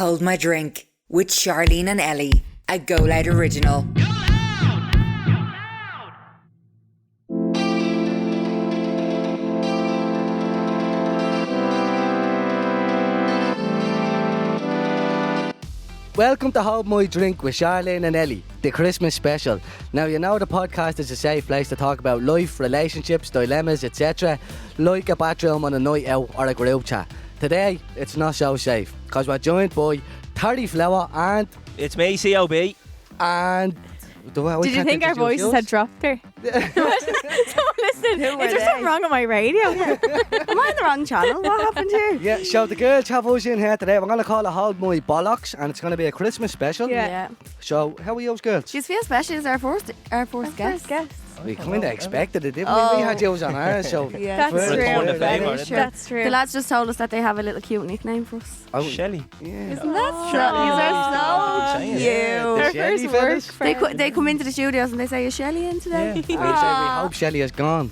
Hold My Drink with Charleen and Ellie, a Go Loud original. Welcome to Hold My Drink with Charleen and Ellie, the Christmas special. Now, you know the podcast is a safe place to talk about life, relationships, dilemmas, etc. Like a bathroom on a night out or a group chat. Today, it's not so safe, because we're joined by Terry Flower and... It's me, COB. And... Did you think our voices had dropped there? Someone listening, is there something wrong on my radio? Am I on the wrong channel? What happened here? Yeah, so the girls have us in here today. We're going to call it Hold My Bollox, and it's going to be a Christmas special. Yeah. So, how are you girls? She feel special as our first guest. We kind of expected it, didn't we? We had you on ours, so... Yeah. That's true. That That's true. The lads just told us that they have a little cute nickname for us. Oh, Shelley. yeah. Isn't that so cute? The Our Shelley first work fellas. friend. They come into the studios and they say, is Shelley in today? We say we hope Shelley is gone.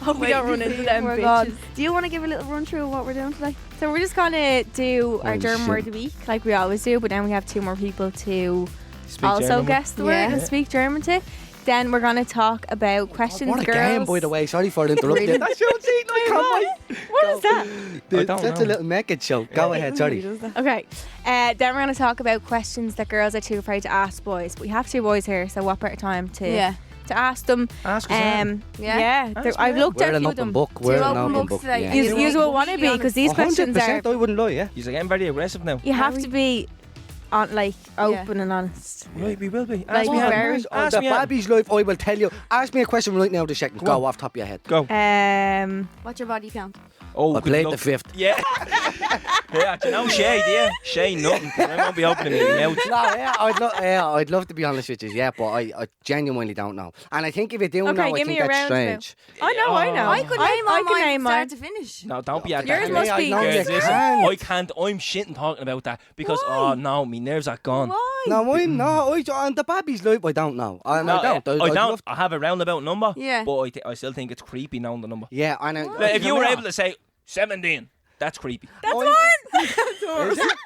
Hope we don't run into them We're gone. bitches. Do you want to give a little run through of what we're doing today? So we're just gonna do our Holy German shit. word of the week, like we always do, but then we have two more people to Speak also German. guess the Yeah. word and speak German to. Then we're gonna talk about questions, What a girls. game, by the way. Sorry for interrupting. That's your seat. What is that? I don't That's know. a little mega show. Go ahead, sorry. Okay. Then we're going to talk about questions that girls are too afraid to ask boys. But we have two boys here, so what better time to ask them? Ask us out. I've looked We're at a an few of open them. book. We're an open open books book. today. Yeah. You- You will want to be, because these questions 100%, are... I wouldn't lie, yeah. You're getting very aggressive now. You have to be open and honest. Right, we will be. Like, Ask me out. very- On Ask the me out. Babby's life, I will tell you. Ask me a question right now, the second. Go Go on. off top of your head. Go. What's your body count? Oh, I good played luck. the fifth. Yeah. Yeah, do you know Shay, do you? Shay, nothing. I won't be opening my mouth. I'd love to be honest with you, yeah, but I genuinely don't know. And I think if you do Okay, know, I give think me a that's round strange. I know. I could name all mine from mine. start to finish. No, don't be at Yours that. must I be- know Girls, you listen, can't. I can't. I'm shitting talking about that because, Why? no, my nerves are gone. Why? No, on the Babby's life, I don't know. No, I don't. I I'd don't. love- I have a roundabout number, Yeah. but I still think it's creepy knowing the number. Yeah, I know. Like, if you were able to say 17, that's creepy. That's I- one! Is it?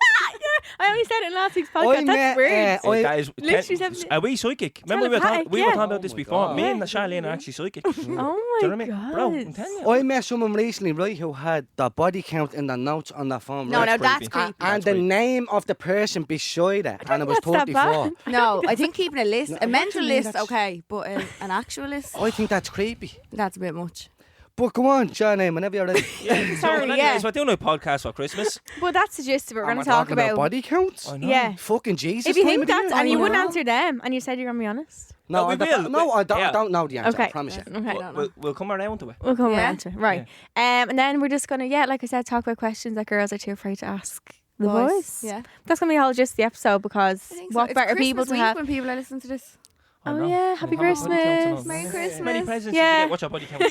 I only said it in last week's I podcast. met, That's weird. That is Literally 17. Are we psychic? Remember we were Telepathic, talking yeah. about this Oh my before. God. Me and Charleen are actually psychic. Do you know Oh what I my mean? god. Bro, I'm telling you. I met someone recently, right, who had the body count in the notes on their phone. No, right? no, that's creepy. creepy. And the name of the person beside it, and it was think that's that 34. bad. No, I think keeping a list, No, a mental what do you mean list, that's- okay, but an actual list, I think that's creepy. that's a bit much. But go on, Charleen, whenever you're ready. Yeah. Sorry, anyways, yeah. we're doing a podcast for Christmas. But that's the gist of it. We're And going to talk talking about... body counts. I know. Yeah. Fucking Jesus. If you time think of the that's... year. And you I wouldn't know. answer them, and you said you're going to be honest. No, we will. No, I don't, Yeah. I don't know the answer. I Okay. promise you. Okay, I don't know. We'll come around to it. We'll come Yeah? around to it. Right. And then we're just going to, like I said, talk about questions that girls are too afraid to ask the boys. Yeah. That's going to be the whole gist of the episode, because I think so. what It's better Christmas people to week have... when people are listening to this. I Oh, know. yeah, happy We'll have a body count Christmas. on. Merry How Christmas. many presents Yeah. did you get? What's your body count?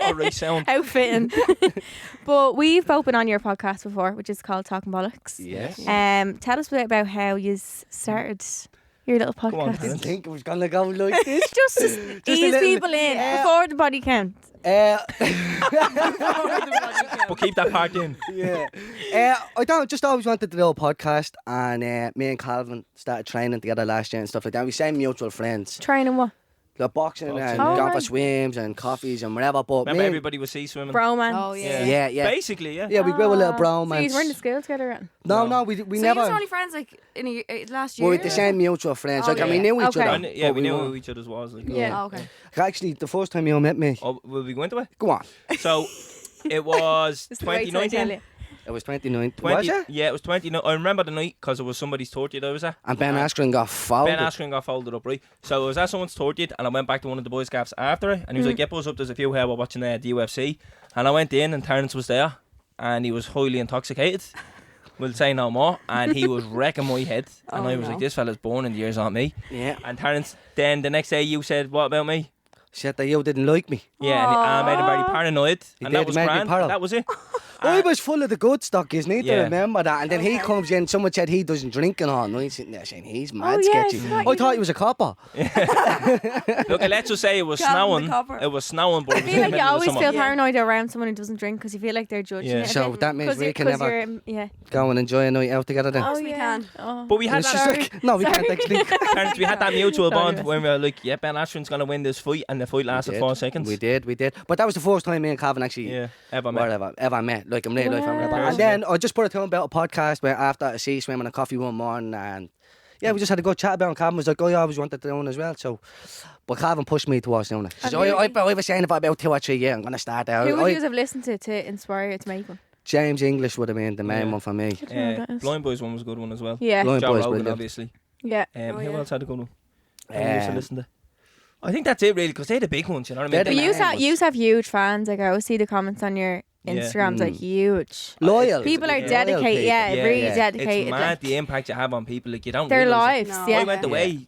All right, sound. Outfitting. But we've both been on your podcast before, which is called Talking Bollox. Yes. Tell us a bit about how you started your little on, podcast. I didn't Terence. think it was going to go like this. Just to a ease little- people in before the body count. But keep that part in. Yeah. I just always wanted to do a podcast, and me and Calvin started training together last year and stuff like that. We same mutual friends. Training what? Like boxing and Boxing. Oh, going for right. swims and coffees and whatever. But Remember me and- everybody was sea swimming? Bromance. Oh, yeah. Yeah. Basically, yeah. Yeah, we grew a little So bromance. you were in the school together? Then? No, we So never. you were only friends like in last year? We're with the same mutual friends. Oh, Like, I mean, yeah. we knew each Okay. other. Yeah, but we knew weren't. who each other's was. Like. Yeah. Oh, okay. Actually, the first time you met me, Oh, will we go into it? go on. So, it was Just wait till I tell 2019. you. It was 29. Was it? Yeah, it was 29. I remember the night because it was somebody's 30th I was at. And Ben Askren got fouled. Ben Askren got folded up, right? So I was at someone's 30th and I went back to one of the boys' gaffs after it and he was like, get us up, there's a few here, we're watching the UFC. And I went in and Terence was there and he was highly intoxicated. We'll say no more. And he was wrecking my head. And Oh, I was no. like, this fella's born in the years on me. Yeah. And Terence, then the next day you said, what about me? Said that you didn't like me. Yeah, and I made him very paranoid. He and that did, was made me grand. paranoid. That was it. I was full of the good stock, you need to Yeah. remember that. And then he comes in, someone said he doesn't drink and all. And I'm sitting there saying, he's mad yeah, sketchy. it's not I thought he was a copper. Look, let's just say it was Calvin the snowing. copper. It was snowing, but I it was feel in like the you middle of always summer. feel paranoid around someone who doesn't drink because you feel like they're judging Yeah. it. a So bit. that means 'Cause we you're- can 'cause never you're, yeah. go and enjoy a night out together then. we can. Oh. But we had It's that. just Sorry. like, no, we can't actually. Terence, we had that mutual Sorry, bond miss. when we were like, yeah, Ben Askren's gonna win this fight, and the fight lasted 4 seconds. We did. But that was the first time me and Calvin actually Yeah, ever met. ever met. Like in real life, Wow. and then I just put a thing about a podcast where after a sea swim and a coffee one morning, and yeah, we just had a good chat about it. And Calvin was like, "Oh, yeah, I always wanted to do one as well." So, but Calvin pushed me towards doing it. So I was saying about 2 or 3 years, I'm gonna start out. Who would you have listened to inspire you to make one? James English would have been the main Yeah. one for me. know what that is. Blind Boys one was a good one as well. Yeah. Blind Joe Boys, Rogan, brilliant. obviously. Yeah. Who else had a good one? I used to Um, listen to. I think that's it really, because they're the big ones. You know what I mean? They're But the you have huge fans. Like I always see the comments on your Yeah. Instagrams, like huge. Loyal. People are Loyal dedicated. people. Yeah, really yeah. dedicated. It's mad like, the impact you have on people. Like you don't. their realise it. lives. No. Yeah. I went away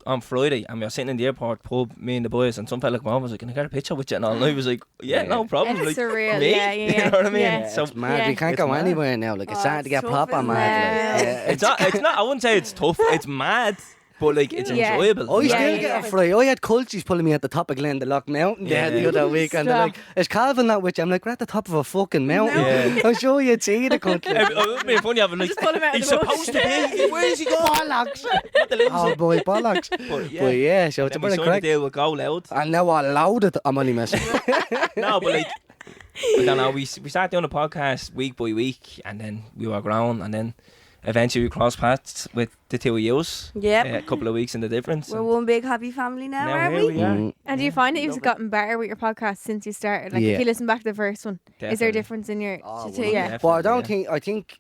on Friday and we were sitting in the airport pub, me and the boys, and some fella came over and was like, "Can I get a picture with you?" And all, and I was like, "Yeah, no problem." It's like, surreal. me? Yeah, yeah, You know what I mean? yeah. So It's mad. Yeah. We can't It's go mad. anywhere now. Like it's Oh, starting to it's get tough, proper isn't mad. it? Like, it's not. It's not. I wouldn't say it's tough. It's mad, but like it's Yeah. enjoyable. I Yeah, still yeah, get yeah. a fry. I had cultures pulling me at the top of Glendalough Mountain there Yeah. the other week, and they're Stop. like, "Is Calvin not with you?" I'm like, "We're at the top of a fucking mountain." Yeah. I'm sure you'd see the country. It would be funny having like. Just pull him out of He's the bush. supposed to be. Where is he going? Bollocks! What the limbs Oh boy, bollocks! But yeah. But yeah, so it's a Then we bit of signed a crack. deal with Go Loud. And now I allowed it. I'm only messing. No, but like, I don't know. We started doing a podcast week by week, and then we were growing, and then eventually we crossed paths with the two of yous. Yep. A couple of weeks in the difference. We're one big happy family now, Now are here we? we are. Mm. And do you find that you've Love it. gotten better with your podcast since you started? Like Yeah. if you listen back to the first one, is there a Definitely. difference in your? Oh, To take- yeah. But I don't think. I think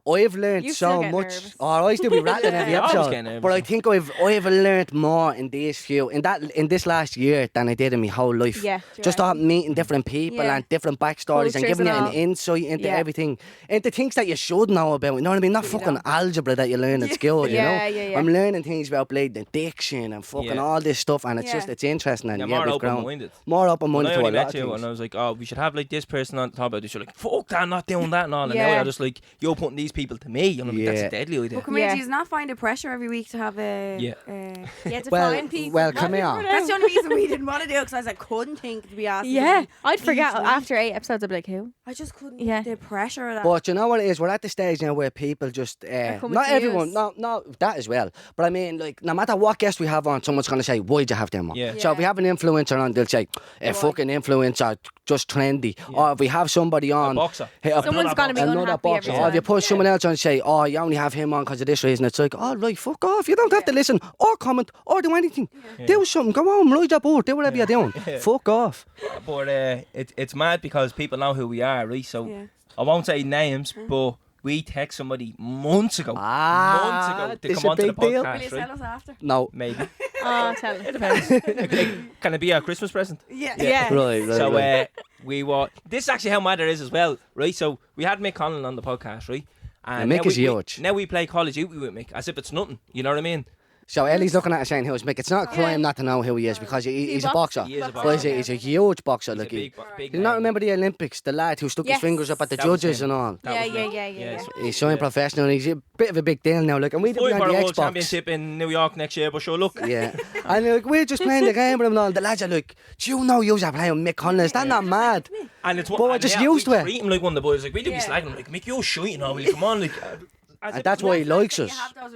I've learned You still so get much. nervous. Oh, I used to be rattling every Yeah, I always episode. get nervous, But I yeah. think I've learned more in this last year than I did in my whole life. Yeah. Just start meeting different people Yeah. and different backstories Cultures and giving you and an all. insight into Yeah. everything, into things that you should know about. You know what I mean? Not fucking algebra that you learn at school. You Yeah, know? yeah, yeah. I'm learning things about bleeding addiction and fucking Yeah. all this stuff, and it's Yeah. just it's interesting. And You're yeah, more we've grown open-minded. more When open-minded I to a only lot met of you, things. and I was like, "Oh, we should have like this person on top of this." You're like, "Fuck that, not doing that," and all. And now Yeah. you're just like, "You're putting these people to me." You know, like, that's Yeah. a deadly idea. But come here, Yeah. do you not find it pressure every week to have a... Yeah. Yeah, to Well, find people. well, come here. That's the only reason we didn't want to do it, because I was like, couldn't think to be asked. Yeah, I'd each forget week. after 8 episodes. I'd be like, who? I just couldn't. Yeah. The pressure of that. But you know what it is? We're at the stage now where people just coming not to everyone, use. no, that as well. But I mean, like, no matter what guest we have on, someone's gonna say, "Why'd you have them on?" Yeah. So if we have an influencer on, they'll say, "A fucking influencer, just trendy." Or if we have somebody on, boxer. hey, Someone's gonna be another unhappy boxer. every Or if you time. put someone else on and say, "Oh, you only have him on because of this reason," it's like, "Oh, right, fuck off. You don't have to listen or comment or do anything. Do something. Go on, ride your boat. Do whatever you're doing. Fuck off." But it's mad because people know who we are, right? So Yeah. I won't say names, but we text somebody months ago, Ah, to this come a onto the big deal. Will you podcast, tell right? us after? No. Maybe. Oh, tell It me. depends. Can it be a Christmas present? Yeah. Yeah. Right. So right. we were. This is actually how mad it is as well, right? So we had Mick Conlon on the podcast, right? And Mick now is huge. Now we play Call of Duty with Mick as if it's nothing. You know what I mean? So Ellie's looking at us saying, "Who's Mick?" It's not a crime not to know who he is because he's a boxer. He is a But boxer. he's a huge boxer. He's a Like he. big You not man. remember the Olympics? The lad who stuck his Yes. fingers up at the That was judges him. and all. That Yeah, was yeah, Mick. yeah, yeah, Yes. He's showing professional. He's a bit of a big deal now. Like, and we did Fight on for the a world Xbox. championship in New York next year, but sure, look. Yeah, and like we're just playing the game with him and all. The lads are like, "Do you know you're playing with Mick Conlon? Is that not mad?" And it's But we're and just yeah, used we to it. treat him like one of the boys. Like we do be Yeah. slagging him, like, "Mick, you're shite, you know, will you come on?" Like, And that's why he likes us.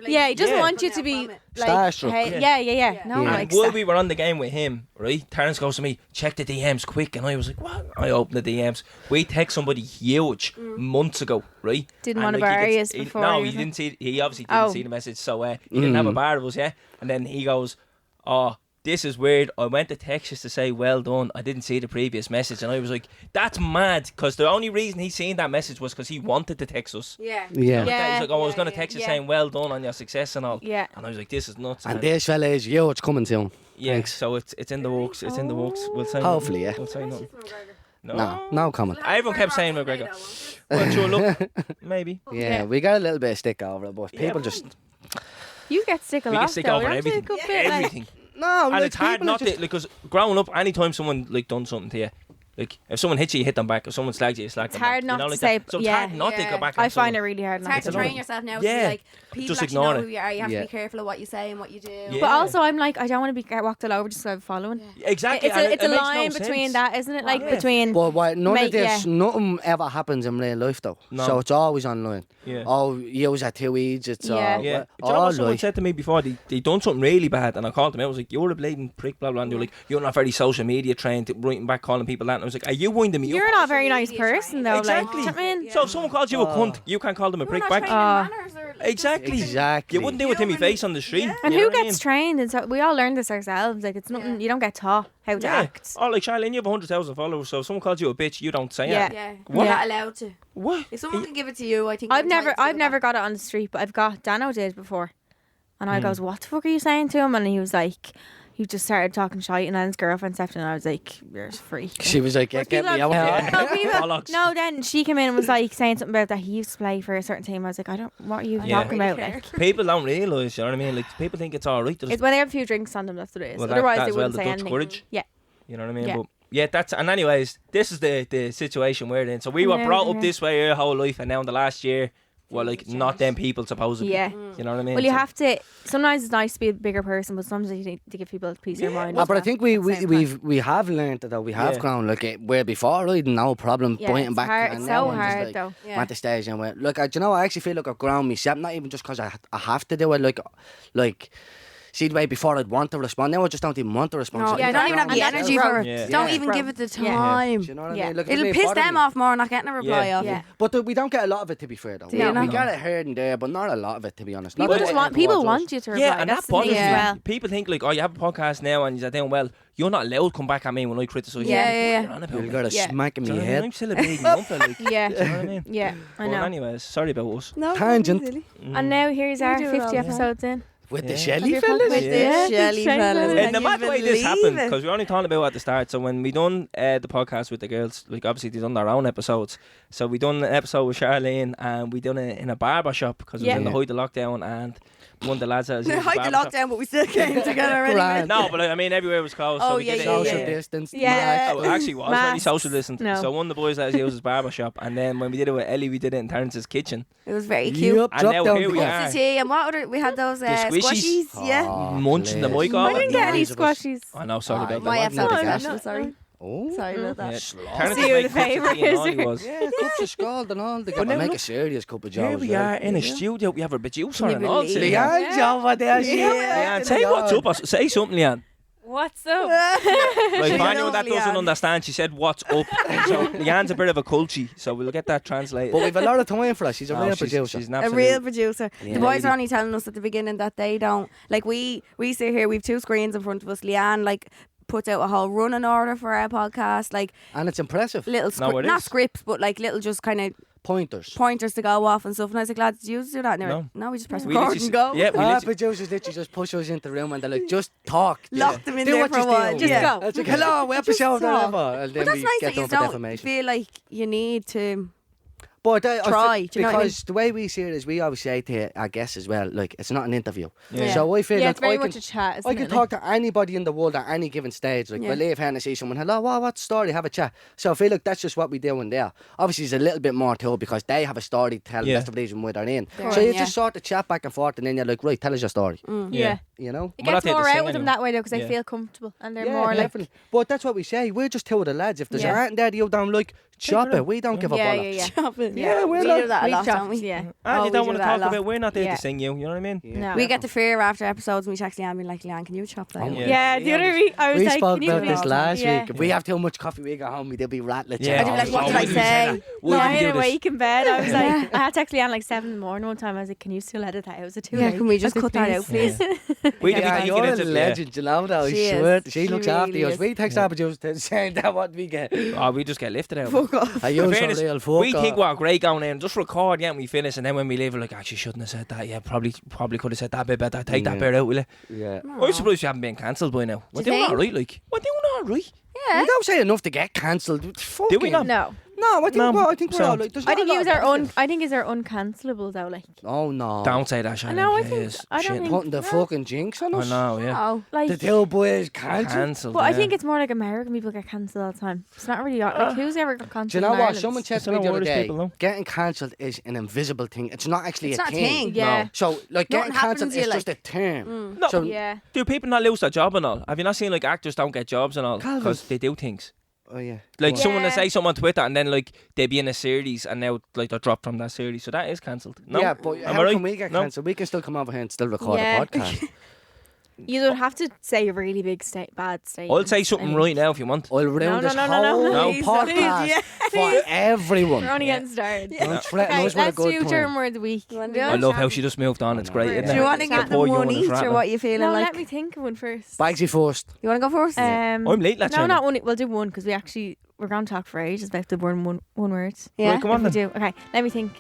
Yeah, he doesn't Yeah. want you to be like, Starstruck. hey, yeah. No, Yeah. like And while that. we were on the game with him, right, Terence goes to me, "Check the DMs quick," and I was like, "What?" I opened the DMs. We text somebody huge months ago, right? Didn't And, want to like, bar he yous gets- before. No, or he something. didn't see. He obviously didn't Oh. see the message, so he didn't have a bar of us, yeah. And then he goes, "Oh, this is weird. I went to text us to say well done. I didn't see the previous message," and I was like, "That's mad," because the only reason he seen that message was because he wanted to text us. Yeah. Yeah. Yeah. He's like, "Oh, I was Yeah, going to yeah, text you yeah. saying well done on your success and all." Yeah. And I was like, "This is nuts." And this fella is huge coming soon. Yeah, Thanks. so it's in the works. It's in the works. We'll say Hopefully, nothing. yeah. We'll say nothing. No comment. Everyone kept saying McGregor. Well, sure, look, maybe. Yeah, we got a little bit of stick over it, but people just You get sick a We lot. can stick though, over don't you? everything. A good bit, like- Everything. no. And like, it's hard people are not just- to, because growing up, anytime someone like done something to you, Like, if someone hits you hit them back. If someone slags you slag them back. hard not you know, to like say, that. So it's yeah. hard not to go back I at find it someone. really hard It's not hard to. to train yourself now to Yeah. be like, people Just actually ignore know it. who you are. You have Yeah. to be careful of what you say and what you do. Yeah. But also, I'm like, I don't want to get walked all over just so I'm following. Exactly. It's and a it makes no line between sense. that, isn't it? Like Yeah. between. But none Mate, of this, nothing ever happens in real life though. No. So it's always online. Yeah. Oh, you was at 2 Egypts. Yeah. Yeah. Do you know all what someone life. said to me before? They done something really bad, and I called them out. I was like, "You're a blatant prick, blah blah." And they were like, "You're not very social media trained, writing back, calling people that." And I was like, "Are you winding me You're up?" not a very nice media person, trained. though. Exactly. Like, do you know what I mean? Yeah. So if someone calls you a cunt, you can't call them a You're prick not back. training manners or, like, Exactly. Exactly. You wouldn't do it to me face on the street. Yeah. And you know who what I gets mean? trained? And so we all learn this ourselves. Like, it's nothing. You don't get taught how to Yeah. act. Oh, like Charleen, you have 100,000 followers, so if someone calls you a bitch, you don't say Yeah. it. Yeah. What? You're not allowed to. What? If someone can give it to you, I think I've you're entitled to never do that. got it on the street, but I've got Dano did before, and I goes, "What the fuck are you saying to him?" And he was like, he just started talking shite, and then his girlfriend stepped in, and I was like, "You're a freak." She was like, get People me have- out. No, people- Bollocks. no, then she came in and was like saying something about that he used to play for a certain team. I was like, what are you Yeah. talking about? Really Like, People don't realise, you know what I mean? Like, people think it's alright. it's when they have a few drinks on them, that's what it is. Well, Otherwise, that they as well, wouldn't the say Dutch anything. courage. Yeah. You know what I mean? Yeah. But yeah, that's and anyways, this is the situation we're in. So we were Yeah, brought up yeah. this way our whole life, and now in the last year, we're like not them people supposedly. Yeah. You know what I mean? Well, you So- have to. Sometimes it's nice to be a bigger person, but sometimes you need to give people a piece of your mind. But I as think well. we have learned that we have Yeah. grown. Like where before, I had no problem Yeah, pointing it's back. hard. and It's now so I'm just hard, like, though. Yeah. Went to stage and went, look, you know, I actually feel like I've grown myself. Not even just because I have to do it. Like. See the way before I'd want to respond. Now I just don't even want to respond. No, So yeah, you don't even have the that's energy wrong. for it. Yeah. Don't Yeah. even give it the Yeah. time. Do you know what Yeah. I mean? Look, It'll me, piss bother them me. off more not getting a reply Yeah. off Yeah. it. But we don't get a lot of it, to be fair, though. Do you We not? get it here and there, but not a lot of it, to be honest. People Not just that want. it People towards want us. you to reply. Yeah, and That's that the thing bothers as me. well. People think like, oh, you have a podcast now and you're doing well. You're not allowed to come back at me when I criticise you. Yeah, What yeah, are yeah. you on about, You'll man? get a Yeah. smack in Do my you know what I mean? head. I'm still a big mumpet, like. Yeah. Do you know what I mean? Yeah, I Well, know. anyways, sorry about us. No, Tangent. silly. And now here's our do it 50 all the time. episodes in. With the Yeah. Shelly Have your fellas? podcast. Yeah. This Yeah, Shelly Shelly fellas. fellas. And Can the you mad way this believe happened, it? because we only talked about it at the start. So when we done the podcast with the girls, like obviously they done their own episodes. So we done an episode with Charleen, and we done it in a barber shop because it was Yeah. in the height of lockdown, and one of the lads that was in the Hide the barber shop. lockdown, but we still came together anyway. Grand. No, but I mean everywhere was closed. so Oh, we yeah, did it yeah, in- Social yeah. distance. Yeah. Oh, it actually was very Masks. social distance. No. So one of the boys that used his barber shop, and then when we did it with Ellie, we did it in Terence's kitchen. It was very cute. Yup, And drop now down here we the- are. Cups of tea, and what other? We had those squishies. squishies. Yeah. Oh, Munching the please. mic off. I didn't get any Loads of us. squashies. I know, sorry about My wasn't episode it? was No, special. Sorry. Oh. Sorry about Yeah. that. Terence See you made the cups of tea and favour, all he is was. Yeah, cups of scald and all. They But got to now make look, a serious cup of Here joe. we are in a studio. We have a producer you and all. believe sitting it? here. Leanne's over there. Leanne, say what's up. Say something, Leanne. What's up? Like, She for anyone that knows doesn't Leanne. understand, she said, what's up? So, Leanne's a bit of a culture, so we'll get that translated. But we've a lot of time for her. She's a No, real she's producer. an A absolute- real producer. Yeah. The boys Lady. are only telling us at the beginning that they don't like. We sit here. We've 2 screens in front of us. Leanne puts out a whole running order for our podcast, like And it's impressive. little No, it not is. scripts, but like little just kind of Pointers. pointers to go off and stuff. And I was like, lads, do you do that? And they were No. like, no, we just press We record literally and go. Yeah, we Our literally, producers literally just push us into the room and they're like, just talk. Lock them in Do there what for a you while. do. Just Yeah. go. It's like, hello, episode talk. whatever. And then But that's we nice get that you done for don't defamation. feel like you need to. But Try, do you know what I mean? because the way we see it is we always say to our guests as well, like, it's not an interview. Yeah. So I feel Yeah, like it's very I much can, a chat, isn't I can it? talk to anybody in the world at any given stage. Like, Yeah. we'll leave here and see someone, hello, what's the story? Have a chat. So I feel like that's just what we do in there. Obviously, there's a little bit more to it because they have a story to tell. Yeah. That's the reason why they're in. They're So in, you yeah. just sort of chat back and forth and then you're like, right, tell us your story. Yeah. You know? It We're not gets there to more sing out with them anymore. that way though, because they Yeah. feel comfortable and they're Yeah, more like. definitely. But that's what we say. We're just two of the lads. If there's Yeah. a ant there that you don't like, chop it. We don't give a Yeah, bollocks. yeah. Shopping. Yeah, we're we like- do that a We've lot, chopped, don't we? yeah. and Oh, you we don't do want to that a talk lot. about, we're not there Yeah. to sing you know what I mean? No. We get the fear after episodes and we text Leanne and be like, Leanne, can you chop that? Oh, out? Yeah. Yeah, the other week I was We like, spoke can you about please- this last Yeah. week. If we have too much coffee, we go home, we'll be rattling. Yeah. I'd be like, what did I say? Lying awake in bed, I was like, I had to text Leanne like 7 in the morning one time. I was like, can you still edit that? It was a too Yeah, late. can we just I was cut like, that out, please? We Yeah, could be you're thinking a it's a legend, you know, though. She I is. swear. She She looks really after us. is. We text our producers saying that what we get. Oh, we just get lifted out. Fuck off. Are In you so fairness, real fuck we think off? we're great going in, just record, yeah, and we finish, and then when we leave, we're like, actually shouldn't have said that. Yeah, probably could have said that bit better. Take that Yeah. bit out, will you? Yeah. I'm surprised you haven't been cancelled by now. We're Do you doing think? alright, like. We're doing alright. We don't say enough to get cancelled. Do we not? No. No, I think No, I think we're all so- like. There's I not think a lot these of are positive. I think these are uncancelable though. Like, Oh no! Don't say that, Charleen. know, I please. think- I don't Shit. think- Putting the fucking jinx on I us. know, yeah. Oh. like. The two boys cancelled. Cancelled. But I yeah. think it's more like American people get cancelled all the time. It's not really like who's ever got cancelled. Do you know in what? Ireland? Someone said It's to me not the other Irish day, people, no. getting cancelled is an invisible thing. It's not actually It's a not a thing. thing. Yeah. So, like, getting Nothing happens cancelled to you, is just a like- term. No, So, Yeah. do people not lose their job and all? Have you not seen like actors don't get jobs and all Calvin. because they do things? oh yeah. Like Go on. someone that Yeah. say something on Twitter and then like they be in a series and now like they're dropped from that series, so that is cancelled. No, Yeah, but am how I right? can we get No. cancelled? We can still come over here and still record Yeah. a podcast. You would have to say a really big bad statement. I'll say something right now if you want. I'll ruin No, this no, no, no, whole no. Please, podcast please, for everyone. We're only getting started. Don't threaten Okay, us with a let's good do time. German word of the week. You wanna do I it? love how she just moved on. It's great. Do Isn't Do it? you want to Chat give them Boy, you one wanna each rattle. or what you feeling No, like? let me think of one first. Bagsy first. You want to go first? I'm late, let's No, not one. We'll do one because we're going to talk for ages about the one word. Yeah. Right, come If on we then. do. Okay, let me think.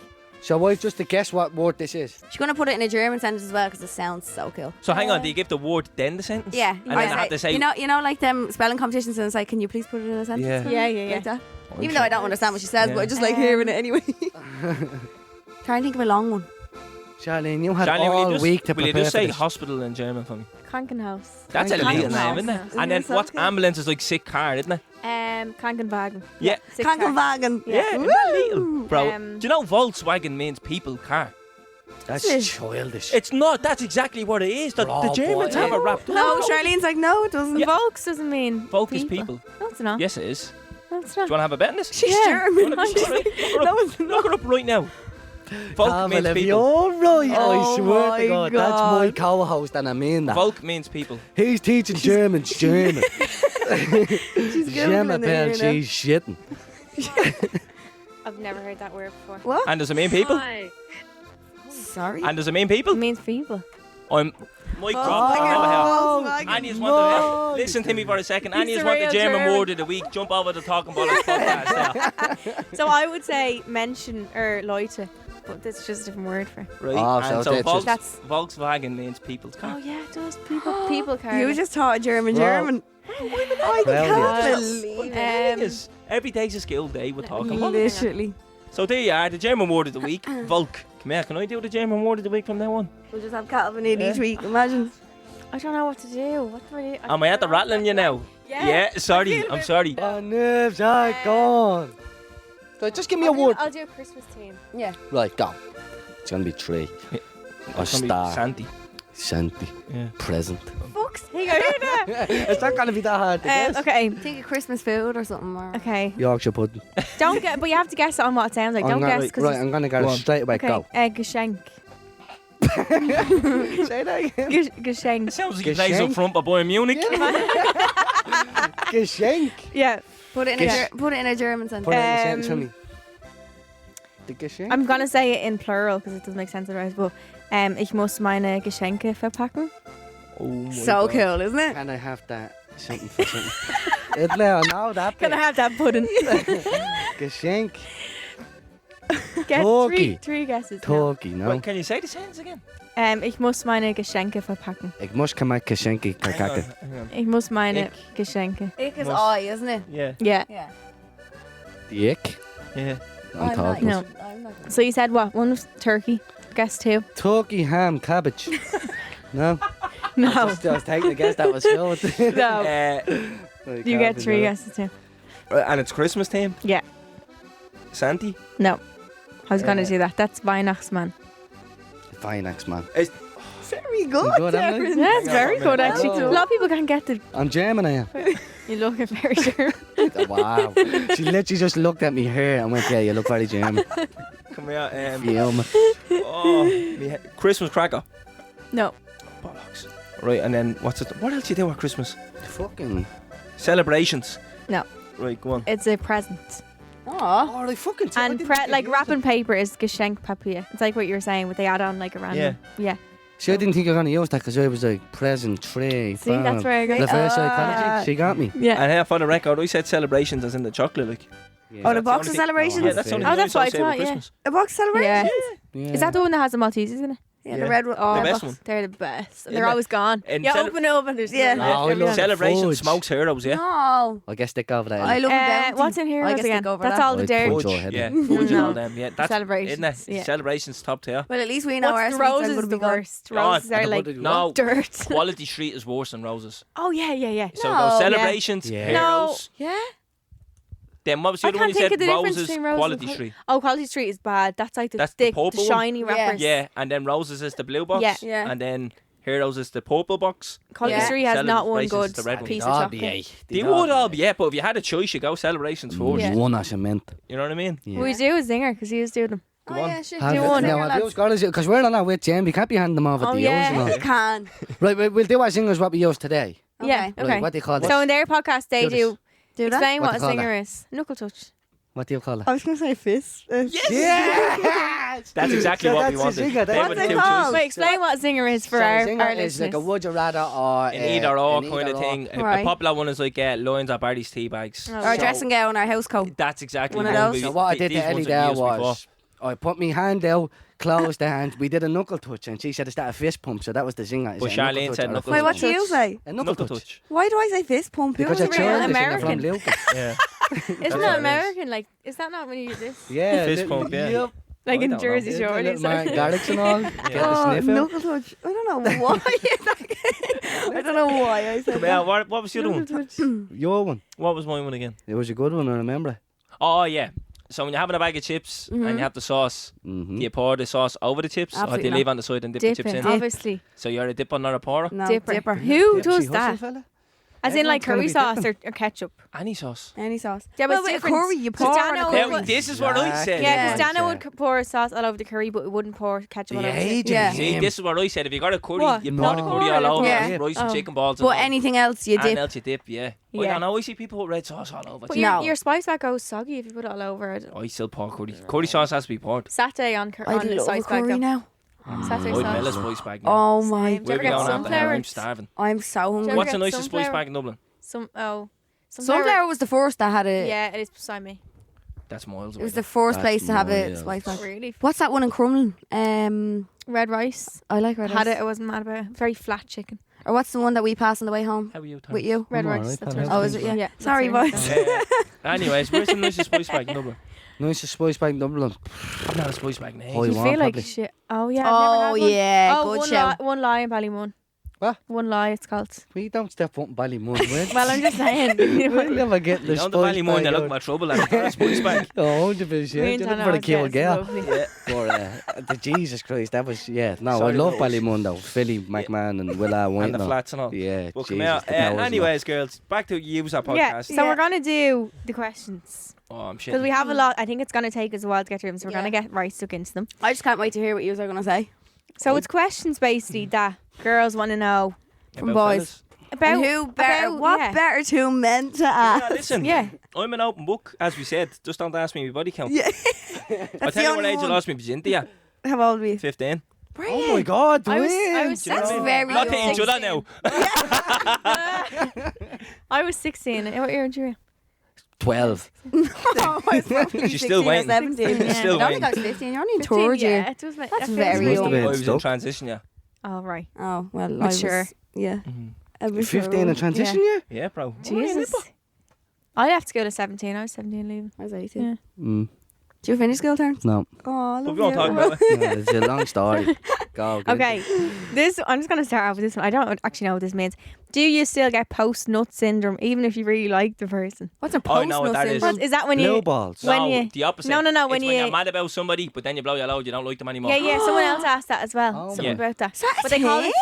So I just to guess what word this is. She's going to put it in a German sentence as well because it sounds so cool. So hang on, do you give the word then the sentence? Yeah. And then I have to say. You know, like them spelling competitions and it's like, can you please put it in a sentence? Yeah. for me? Yeah, yeah, yeah. Like that. I'm Even though I don't understand what she says, Yeah. but I just like hearing it anyway. Try and think of a long one. Charlene, you had Charlie, will all you just, week to will you prepare just for say this. hospital in German for me? Krankenhaus. That's a Krankenhaus. little name, isn't it? Krankenhaus. And then Isn't it what's so cool? ambulance is like sick car, isn't it? Krankenwagen. Yeah. Sick car. Krankenwagen. Yeah, isn't that little? Bro, Um, do you know Volkswagen means people car? That's Yes. childish. It's not. That's exactly what it is. The Bro, Germans boy. have it wrapped up. No, Charlene's like, no, it doesn't. Yeah. Volks doesn't mean Volk is people. No, it's not. Yes, it is. No, it's Do you not. want to have a bet on this? She's Yeah. German. Look it up right now. Volk means if people. you're right, Oh I swear my to God, that's my God. co-host and I mean that. Volk means people. He's teaching German, German. She's good Gemma in the Bell, ear now. she's shitting. I've never heard that word before. What? And does it mean people? Sorry. And does it mean people? It means people. I'm. My God, Volkswagen. I know how. Volkswagen. Annie's want to help. Listen to me for a second. He's Annie's the want the real German German. word of the week. Jump over the Talking Bollox podcast. Yeah. So I would say mention or Leute, but that's just a different word for it. Right. Oh, and so so that's just- Volkswagen means people's car. Oh yeah, it does. People car. You just taught a German Well, German. I well, can't yeah. believe it. Yes. Every day's a skill day with Talking Bollox. Literally. So there you are, the German word of the week. Volk. Come here, can I do the German word of the week from now on? We'll just have Calvin in Yeah. each week. Imagine. I don't know what to do. What do I do? Am I at the rattling you now? Yeah. Sorry, I'm sorry. My nerves are gone. So just give me a word. I'll do a Christmas theme. Yeah. Right, go. It's going to be three. Or It's gonna be star. Santi. Santi. Yeah. Present. Fuck's sake, I heard that. It's not going to be that hard to guess. Okay. Think of Christmas food or something. Or Okay. Yorkshire pudding. Don't get, but you have to guess on what it sounds like. Don't guess because. Right, I'm going to go Go on. straight away. Okay. Go. Geschenk. Say that again. Geschenk. It sounds like he plays up Geschenk. front by Bayern Munich. Geschenk. Yeah. put it in a German Put sentence. it in a sentence for me. The Geschenk. I'm gonna say it in plural because it doesn't make sense otherwise. But ich muss meine Geschenke verpacken. Oh my So God. cool, isn't it? Can I have that something for something? It's now, now that Can I bit. have that pudding? Geschenk. Get Turkey. three guesses. now. Turkey, no. Wait, can you say the sentence again? Ich muss meine Geschenke verpacken. Ich muss keine Geschenke Hang kacken. on, hang on. Ich muss meine Ich. Geschenke. Ick is Must- I, isn't it? Yeah, Yeah. Yeah. Die Ick. yeah. I'm talking. No. So you said what? One was turkey. Guess two. Turkey, ham, cabbage. No? No. I was taking a guess that was good. No. You get Cabbage, three no. guesses too. And it's Christmas time? Yeah. Santi? No. I was gonna Yeah. do that. That's Weihnachtsmann. Finance man. Very good, good, haven't I? Terence. Yeah, it's on, very man. good actually. Oh. A lot of people can't get the. I'm German, I am. You look very German. Wow. She literally just looked at me hair and went, yeah, you look very German. Come here. Film. Christmas cracker. No. Bollocks. Right, and then what's it? What else you do at Christmas? Fucking. Celebrations. No. Right, go on. It's a present. Aw. Oh, they fucking And like wrapping paper is Geschenkpapier. It's like what you were saying, but they add on like a random. Yeah. See, I didn't think you were going to use that because I was like, present, tray, See, that's where I got. reverse psychology. She got me. Yeah. And here for the record, I said celebrations as in the chocolate, like. Yeah. Oh, the That's box of only thing- celebrations? Yeah, that's the only Oh, thing that's I what I associate with thought, yeah. Christmas. A box of celebrations? Yeah. Yeah. Is that the one that has the Maltesers in it? Yeah, the red one. Oh, The best one. They're the best. And Isn't they're it? always gone. And You cele- open it up and there's Yeah. no Oh, I left. love Celebration fudge. smokes heroes, yeah. No. I guess stick over that. I love a bounty. What's in here I guess again? they go for That's that. all the Like dirt. fudge. Fudge, Head yeah, in. fudge and No. all them, yeah. That's Celebrations, isn't it? yeah. Celebrations top tier. Well, at least we know our What's the sweets are roses gonna is be the good. worst. Roses Oh, are and like what- No, dirt. Quality Street is worse than Roses. Oh yeah, yeah, yeah. So No. those celebrations, Yeah. heroes. Yeah. Then what was the I other one can't you think said? of the difference Roses, between Roses Quality and Street. Oh, Quality Street is bad. That's like the That's the thick, the, purple one? shiny Yeah. wrappers. Yeah, and then Roses is the blue box. Yeah. Yeah. And then Heroes is the purple box. Quality Yeah. Street has not one Celebrations good is the red one. piece of That'd be chocolate. eight. They would all be, yeah, but if you had a choice, you go Celebrations first. Yeah. One as a mint. You know what I mean? Yeah. We do a zinger because he was doing them. Oh, on. yeah, shit. Have Do it. one. Now, have you got us? Because we're not with Jen. We can't be handing them over Oh, to yeah. you. You can. Right, we'll do our singers what we use today. Yeah, Okay. okay. Right, what do you call it? So in their podcast, they Do this. do Do that? explain What what do a you call zinger is. Knuckle touch. What do you call it? I was going to say fist. Yes! That's exactly So what that's we the wanted. singer, They that's were what the they two call. choices. Wait, explain what a zinger is for So our a singer listeners. is like a would you rather or An either or an kind of either or. thing. A Right. popular one is like Lions or Barry's tea bags. Oh, Or So- a dressing gown or a house coat. That's exactly One of one those. we- So what I did these to Ellie ones there we've used was I put my hand out, closed the hand. We did a knuckle touch, and she said it's that a fist pump. So that was the zinger. Is But it a Charleen touch said or a knuckle fist Wait, touch. what do you say? A knuckle Knuckle touch. touch. Why do I say fist pump? Because Who you're was real Charleen American. from Lucas. Yeah. Isn't That's that what it is. American? Like, is that not when you do this? Yeah, Fist pump, yeah. Yep. Like I in don't know. Jersey Shore. Little it's Martin like- Garrix and all. Get the sniff out. knuckle touch. I don't know why. I don't know why I said Come that. here, what was the other one? Your one. What was my one again? It was a good one, I remember. Oh, yeah. So when you're having a bag of chips and you have the sauce, Mm-hmm. do you pour the sauce over the chips or do Absolutely you leave on the side and dip the chips Dipping, in? obviously. So you're a dipper, not a pourer? No, Dipper. dipper. Who does See, hustle, that? fella? As in like curry Everyone's gonna be sauce or ketchup. Any sauce. Any sauce. Yeah, but well, it's with a different. curry, you So pour Dano on would a put- curry. This is what I said. Yeah, Yeah. because Dana would pour sauce all over the curry, but it wouldn't pour ketchup all over it. Yeah. See, this is what I said. If you got a curry, What? you pour the No. curry all over Yeah. it, rice and Oh. chicken balls. But and all. anything else, you And dip. else you dip, yeah. I Yeah. don't know. I see people put red sauce all over. But it. No. your spice pack goes soggy if you put it all over it. I still pour curry. Curry sauce has to be poured. Satay on, I on the love a spice pack. curry now. Satay I'd melt a sauce. spice bag now. Oh my Same. Where Do we you ever going get after here? I'm sunflower? starving. I'm so hungry. Ever What's the get nicest spice sunflower? bag in Dublin? Sunflower was the first that had it. Yeah, it is beside me. That's miles It away. was the first That's place to have it. miles. Spice pack. Really? What's that one in Crumlin? Red rice. I like red Had rice. it. I wasn't mad about it. Very flat chicken. Or what's the one that we passed on the way home How are you, Tom? with you? Red I'm rice. alright, That's pal. what Oh, is it? Yeah. Yeah. Sorry, that's boys. Anyways, where's the nicest spice bag in Dublin? Nicest spice bag in Dublin. I've not a spice bag now. Oh, You want feel like probably. shit. Oh yeah. Oh I've never had one. yeah, Oh, good one show. lie, one lie in Ballymun. What? One lie, it's called. We don't step up in Ballymun, will Well, I'm just saying. We'll never get the You know spice the Valley Moon, bag you look out. my trouble and a spice bag. Oh, 100%. Me You're and looking Tana for a always kill get it, girl. it's lovely. Yeah. For the Jesus Christ, that was, yeah. No, Sorry, I love Rose. Ballymun though. Philly, McMahon and Willa White. And the flats and all. Yeah, Well, come Jesus. here. the powers, man. Anyways, girls, back to user podcast. Yeah, so Yeah. we're going to do the questions. Oh, I'm shit. Because we have a lot. I think it's going to take us a while to get through them, so we're Yeah. going to get right stuck into them. I just can't wait to hear what you are going to say. So it's questions basically that girls want to know from boys. about And who better? about- What yeah. better to men to ask? Yeah, listen. Yeah. I'm an open book, as we said. Just don't ask me my body count. Yeah. I'll That's tell the you what only age I one. lost my virginity at. How old were you? 15. Oh my God, I was twins. Do you know That's what I mean? very Not to young. each other now. I was 16. What year did you? 12. Oh, I was probably She's still 16 or waiting. 17. She's still I don't think waiting. I was 15. You're only in 15, third year. yeah, it was That's that very feels young. Must have I been was in stuck. transition, yeah. Oh, right. Oh, well, Mature. I was, yeah. Mm-hmm. I was 15 sure. in transition year? Yeah, bro. Jesus. I left school at 17. I was 17 leaving. I was 18. Yeah. Mm, Did you finish school, Terence? no. Oh, I love But we won't you. talk about it. No, it's a long story. Go. go. Okay, I'm just gonna start off with this one. I don't actually know what this means. Do you still get post-nut syndrome even if you really like the person? What's a Oh, I post know what that is. Is that when Blue you? balls. When no, you- the opposite. No, when It's when you- you're mad about somebody, but then you blow your load, you don't like them anymore. Yeah, someone else asked that as well. Oh, Something yeah. about that. Is that a But they call it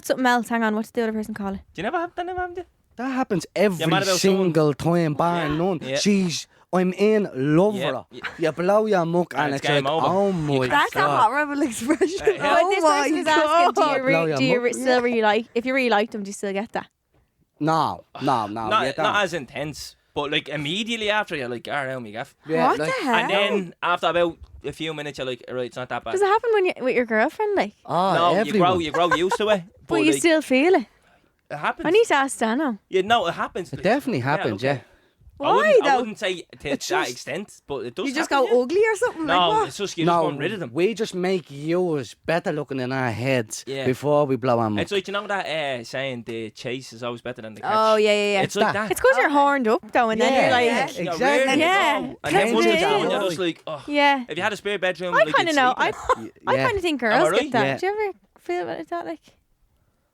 thing? something else. Hang on, what's the other person call it? Do you never have that? Never have that? That happens mad every about single time, bar none. Yeah. I'm in love Yeah. with her. You blow your muck And and it's it's like, game over. oh You my can't That's a God. horrible expression. Yeah. But Oh this my person is asking, God. Blow your do you muck. still really like? If you really like them, do you still get that? No. Not, you don't. not as intense, but like immediately after, you're like, ah, me gaff. Yeah, What like, the hell? And then after about a few minutes, you're like, right, it's not that bad. Does it happen when you with your girlfriend, like? oh, No, everyone. you grow used to it. But you like, still feel it. it happens. I need to ask Dano. Yeah, no, it happens. It definitely happens, yeah. I wouldn't, I though? wouldn't say to that just- extent, but it does. You just happen, go ugly or something? No, like what? it's just you just want rid of them. we just make yours better looking in our heads Yeah. before we blow them up. It's like, you know that saying, the chase is always better than the catch. Oh yeah. It's like that. It's because you're horned up though, and then Yeah, you're like, yeah. You're Exactly. ready to Yeah. go. And then once That's it's it. done, you're just like, oh. yeah. If you had a spare bedroom, I like, kind of you'd know. sleep in it. I Yeah. kind of think Am I girls right? get that. Yeah. Do you ever feel like that? Like,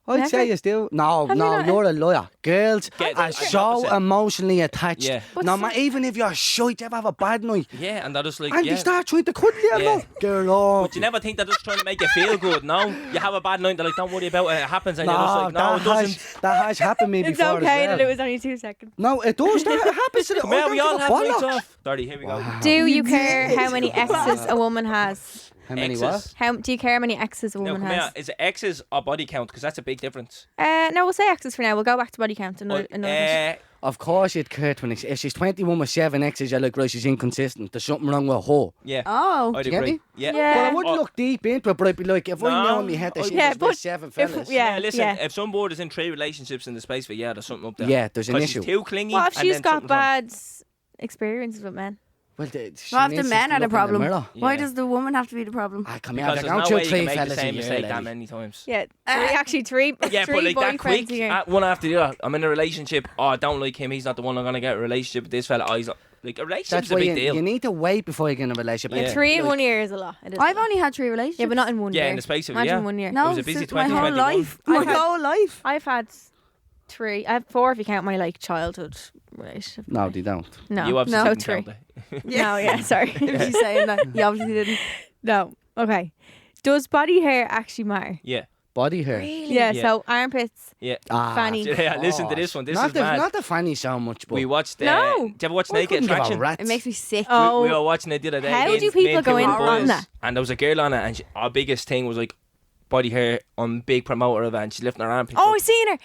I'd say Never? you still. No, Have you no, not? you're a liar. Girls Get are the so opposite. emotionally attached. Yeah. But No, some- man, even if you're shite, you ever have a bad night, Yeah, and they're just like, and yeah. they start trying to cuddle you, Yeah. love. Girl, oh. But you never think they're just trying to make you feel good, no? You have a bad night, they're like, don't worry about it, it happens, and you're just No, like, no, it doesn't. that has happened to me it's before okay as well. that it was only 2 seconds. No, it does. That happens to the Come here, we all have nights bollocks. off. 30, here we go. Wow. Do you care how many exes a woman has? How many Exes. what? How do you care how many exes a Now, woman come here, has? is it exes or body count? Because that's a big difference. No, we'll say exes for now. We'll go back to body count. Another bit. Of course you'd care to if she's 21 with 7 exes, you're like, right, she's inconsistent. There's something wrong with her. Yeah. Oh. I'd Do you get agree. me? Yeah. Yeah. Well, I wouldn't Oh. look deep into it, but I'd be like, if I No. knew in my head that she Yeah, was but with 7 fellas. yeah. Listen, if some board is in 3 relationships in the space for there's something up there. Yeah, there's an 'Cause issue. she's too clingy. What if and she's then got something's wrong. bad experiences with men? Well, she What if the needs to men are the look in problem? mirror. Why Yeah. does the woman have to be the problem? Ah, come here, Because like, there's I'm no two, way you 3 can make the fellas a same year, mistake that lady. many times. Yeah, three. Yeah, three but like that boyfriends quick, a year. one after the other. I'm in a relationship. Oh, I don't like him. He's not the one I'm gonna get a relationship with. This fella, oh, he's not. Like a relationship's That's a why big you deal. need to wait before you get in a relationship. Yeah. And 3 in like, 1 year is a lot. It is I've a lot. only had 3 relationships. Yeah, but not in 1 year. Yeah, in the space of Imagine yeah. 1 year. No, It was a busy since my whole 2021. life. My I've had- whole life. I've had 3. I have 4 if you count my like childhood relationship. No, they don't. No, You obviously so didn't 3. count it. No, yeah, sorry. She's saying that. You obviously didn't. No, okay. Does body hair actually matter? Yeah, Body hair. Yeah, Yeah. so armpits, yeah. Ah, fanny. Yeah, listen to this one. This not is the, mad. Not the fanny so much, but We watched. No. Did you ever watch I Naked couldn't give a Attraction? rat's. It makes me sick. Oh, We were watching it the other day. How me do and- people me and go two in of the on boys, that? And there was a girl on it, and our biggest thing was like body hair on big promoter of it, and she's lifting her armpits. Oh, up. I seen her.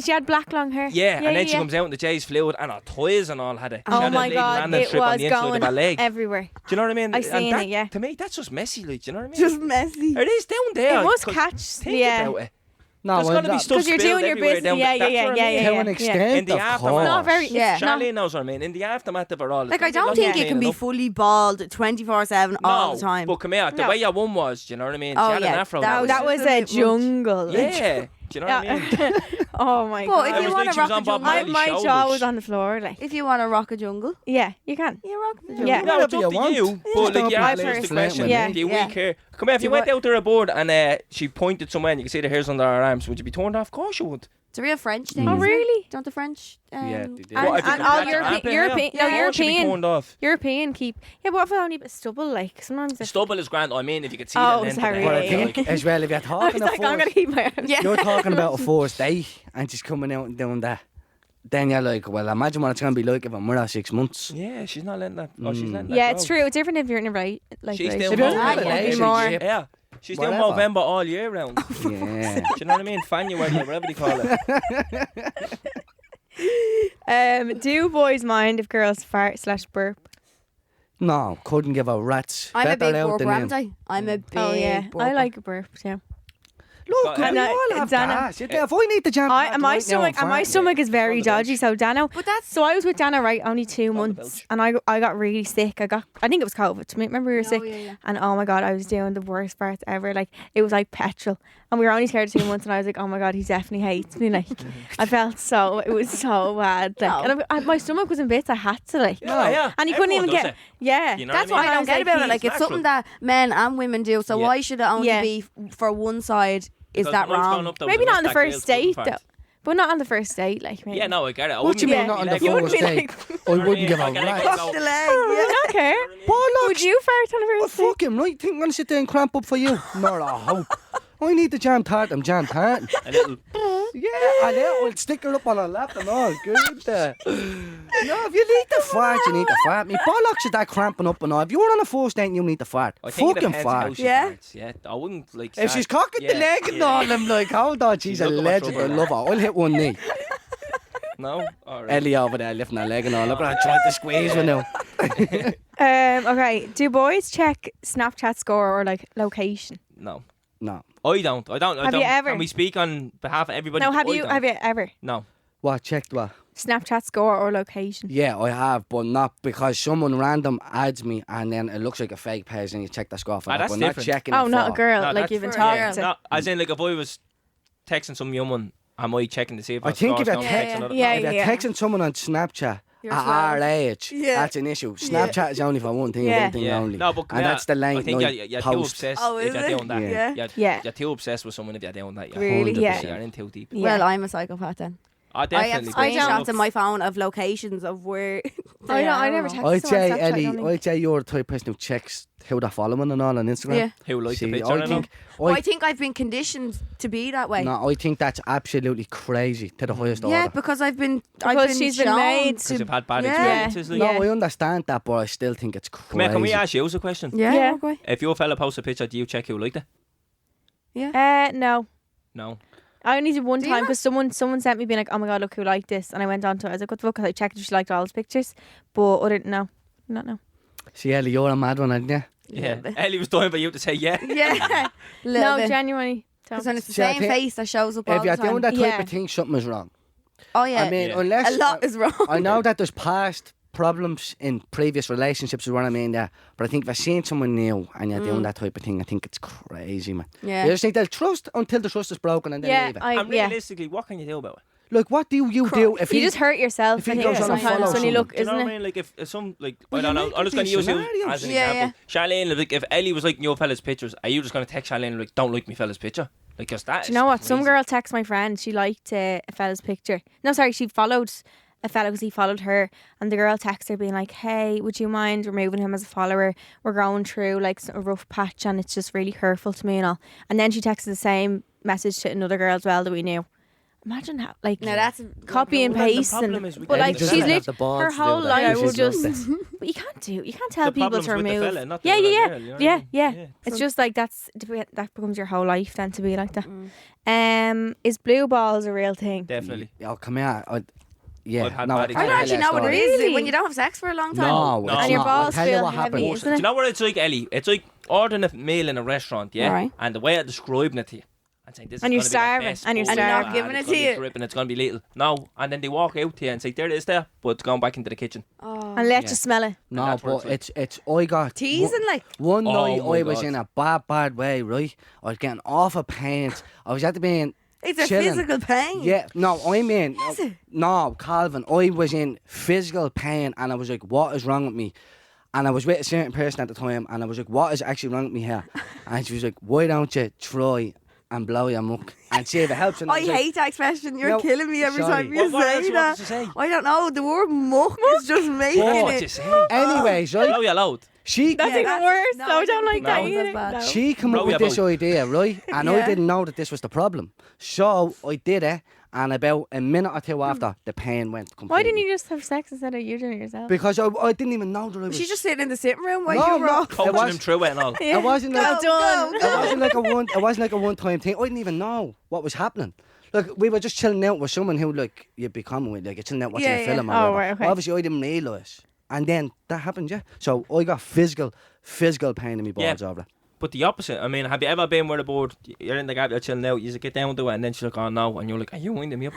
She had black long hair. Yeah, and then she yeah. comes out in the J's fluid, and her toys and all had it. She Oh had a my little god, landing it strip on was the inside going of her leg. everywhere. Do you know what I mean? I And seen that, it, yeah. To me, that's just messy. Like, do you know what I mean? Just messy. It is down there. It must 'cause catch. Think Yeah. about it. No, There's well, got to be that- stuff 'Cause you're spilled doing your everywhere business. down Yeah, there. That's yeah, what I yeah, mean. yeah, to an yeah. extent, In the of aftermath. course. Not very. Yeah. It's not, Charleen knows what I mean. In the aftermath of it all. it's Like, I gonna be don't lots think of you can cleaning be up. fully bald 24/7 all the time. But come here, the No. way your one was, do you know what I mean? Oh, She had an yeah, afro. that Oh, was that was a a bit much. jungle. Yeah. Do you know what I mean? Oh my But god. if It you was want like to she was rock a on Bob jungle, Marley's My shoulders. jaw was on the floor. Like, if you want to rock a jungle, yeah, you can. you rock the jungle. Yeah. No, it's Whatever up you to want. you. Yeah. But like, Don't you be asked late us the flirting question. with Yeah. Do you Yeah. care? Come here, if you went out to a board and she pointed somewhere and you could see the hairs under her arms, would you be turned off? Of course you would. It's a real French thing. Oh isn't it? really? Don't the French? Yeah, they do. And- What, if you and could all catch an European- armpit European- hair? no, Of course you'd be European. turned off. European keep. Yeah, but what if only a bit stubble? Like sometimes. It's, Stubble is grand. I mean, if you could see Oh, the length sorry, of But the I hair. think as well, if you're I was talking like, I'm gonna keep my arms. Yeah. you're talking about a first date and she's coming out and doing that, then you're like, well, imagine what it's going to be like if I'm with her 6 months. Yeah, she's not letting that. Oh, she's letting that Yeah, go. it's true. It's different if you're in a right. Like, She's relationship. doing If you're in a November. relationship, Yeah. She's doing Whatever. November all year round. Do yeah. you know what I mean? Fanuary or whatever they call it. Do boys mind if girls fart/burp? No, couldn't give a rat's. I'm a Better big out burp than rabbit. in. I'm a big Oh yeah, I burper. like a burp. Yeah. Look, Got we it. all have Dana- gas. If I need to jump, And my stomach is very On the bench. dodgy. So Dano, But that's so I was with Dana right only 2 On the months, belch. and I got really sick. I think it was COVID. Remember we were sick, yeah. and oh my god, I was doing the worst parts ever. Like it was like petrol, and we were only scared 2 months, and I was like, oh my god, he definitely hates me. Like I felt so, it was so bad. Like, No. and my stomach was in bits. I had to like, Yeah. and he couldn't even Everyone get. does Yeah, You know That's what I what mean? I don't was get like, about it. he's Like, it's natural. something that men and women do. So Yeah. why should it only Yeah. be for one side? Is Because that the one's wrong? gone up, there Maybe was not a on the list that first girls couldn't date fart. though, but not on the first date. Like maybe. Yeah, no, I get it. I What do you wouldn't mean be not on the like, You wouldn't first be date? like, I wouldn't give a I get it, rat's. go. Cross the leg. I don't care. Bollocks. Would you fart on the Oh, first date? fuck him, right? Think I'm going to sit there and cramp up for you? Not a hope. I need the jam tart, I'm jam tarting. A little. Yeah, I know. We'll stick her up on her lap and all. Good. No, if you need to fart, you need to fart. Me bollocks is that cramping up and all. If you're on a first date and you need to fart, I think it fucking depends how fart. she Yeah. farts. Yeah, I wouldn't like. If she's cocking the leg and all, I'm like, hold on, she's a She's looking for legend. I trouble. love her. I'll hit one knee. No, all right. Ellie over there lifting her leg and all. Look at her trying to squeeze her now. Okay. Do boys check Snapchat score or like location? No, No. I don't. I don't. Have you ever? Can we speak on behalf of everybody? No. Have I you? don't. Have you ever? No. What? Checked what? Snapchat score or location? Yeah, I have, but not because someone random adds me and then it looks like a fake page and you check the score for that. that's But different. not checking Oh, it not a for- girl. No, like that's you've been for a talking girl. to. No, as in, like, if I was texting some young one, am I checking to see if I think if score's you're gone, text- text another- Yeah, If you're yeah. texting someone on Snapchat You're at 12. our age, Yeah. that's an issue. Snapchat is only for one thing, Yeah. one thing Yeah. only. No, but and that's the late I think night you're too post. obsessed Oh, if is you're it? doing that. Yeah. Yeah. You're too obsessed with someone if you're doing that. Yeah. Really? Yeah. You're in too deep. Yeah. Well, I'm a psychopath then. Oh, I have definitely. I don't- screenshots on my phone of locations of where. I know. I never text. text I'd someone on say, Snapchat, I Ellie, don't think. I'd say you're the type of person who checks who they're following and all on Instagram. Yeah. Who liked the See, picture? I think, I think I've been conditioned to be that way. no, I think that's absolutely crazy to the highest Yeah, order. because I've been she's been shown made because to. you've had bad Yeah. experiences. Like. No, Yeah. I understand that, but I still think it's crazy. Come here, can we ask you a question? Yeah. Yeah. Okay. If your fella posts a picture, do you check who liked it? No. No. I only did one Do you time not? because someone sent me being like, oh my god, look who liked this, and I went on to it. I was like, what the fuck? 'Cause I checked if she liked all his pictures, but I didn't know. Not know. See, Ellie, you're a mad one, aren't you? Yeah. Little bit. Ellie was dying for you to say yeah. Yeah. No, genuinely. Because when it's the See, I same think face that shows up all If the you're time. doing that type Yeah. of thing, something is wrong. Oh yeah. I mean, Yeah. unless a lot is wrong. I know that there's past problems in previous relationships, is what I mean there. But I think if you're seeing someone new and you're doing that type of thing, I think it's crazy, man. Yeah. You just think they'll trust until the trust is broken and then Yeah, leave it. And yeah. realistically, what can you do about it? Like, what do you do if You he just hurt yourself. if he I think goes on and sometimes follows when you look, Do you know isn't what I it? mean? Like if some like Well, I don't you're know. I'm just making going to use you scenarios. as an Yeah, example. Charleen, like if Ellie was liking your fella's pictures, are you just going to text Charleen like, don't like me fella's picture? Like, cause that. Do you know what? Some girl texted my friend. She liked a fella's picture. No, sorry, she followed a fella because he followed her, and the girl texted her being like, "Hey, would you mind removing him as a follower? We're going through like a rough patch, and it's just really hurtful to me and all." And then she texted the same message to another girl as well that we knew. Imagine how like No, that's copy and Well, the paste, problem and is we but can't like do she's that. lived the balls her to do whole that. life Yeah, she's just. lost But you can't tell The people problem's to with the remove. fella, not the yeah, other yeah, girl, you know what I yeah, mean? yeah, Yeah. It's just like that becomes your whole life then to be like that. Is blue balls a real thing? Definitely. Oh, come here. Yeah, I've had no, bad I I can't don't experiences. actually know what it tell you is. Really? When you don't have sex for a long time. No, No. it's And your not. I'll balls tell you feel what happened. heavy, Do isn't you it? know what it's like, Ellie? It's like ordering a meal in a restaurant, yeah? Right. And the way I'm describing it to you, and saying this And is you're gonna be starving, the best and you're food starving. I've And you're not had, giving it's it to gonna be you. dripping, it's gonna be little. No, and then they walk out to you and say, there it is there, but it's going back into the kitchen. Oh. And let Yeah. you smell it. No, that's what but it's it's I got Teasing like. one Oh night my I was God. in a bad way, right? I was getting awful pains. I was at the being It's a chilling. physical pain. Yeah, no, I mean, Is it? no, Calvin, I was in physical pain and I was like, what is wrong with me? And I was with a certain person at the time and I was like, what is actually wrong with me here? And she was like, why don't you try and blow your muck and see if it helps? And I was like, hate that expression. You're No, killing me every sorry. time you What else say you that. wanted to say? I don't know. The word muck is just making What you it. say? anyways, right? Blow you loud. She That's Yeah, even that's- worse. no, So I don't I like don't that think either. that's bad. No. She came Blow up with your this boat. idea, right? And I Yeah. didn't know that this was the problem. So I did it, and about a minute or two after, the pain went completely. Why didn't you just have sex instead of you doing it yourself? Because I didn't even know that I was... She's just sitting in the sitting room while No, you were no. off. Coaching was- him through it and all. Yeah. It wasn't like... Well done. It wasn't like a one-time thing. I didn't even know what was happening. Like, we were just chilling out with someone who, like, you'd be common with. Like, you're chilling out watching Yeah, a film yeah. or Oh, whatever. right, okay. Obviously, I didn't realise. And then that happened, yeah. So I got physical pain in my balls Yeah. over it. But the opposite. I mean, have you ever been with a board? You're in the gap, you're chilling out. You just get down to it, and then she's like, "Oh no," and you're like, "Are you winding me up?"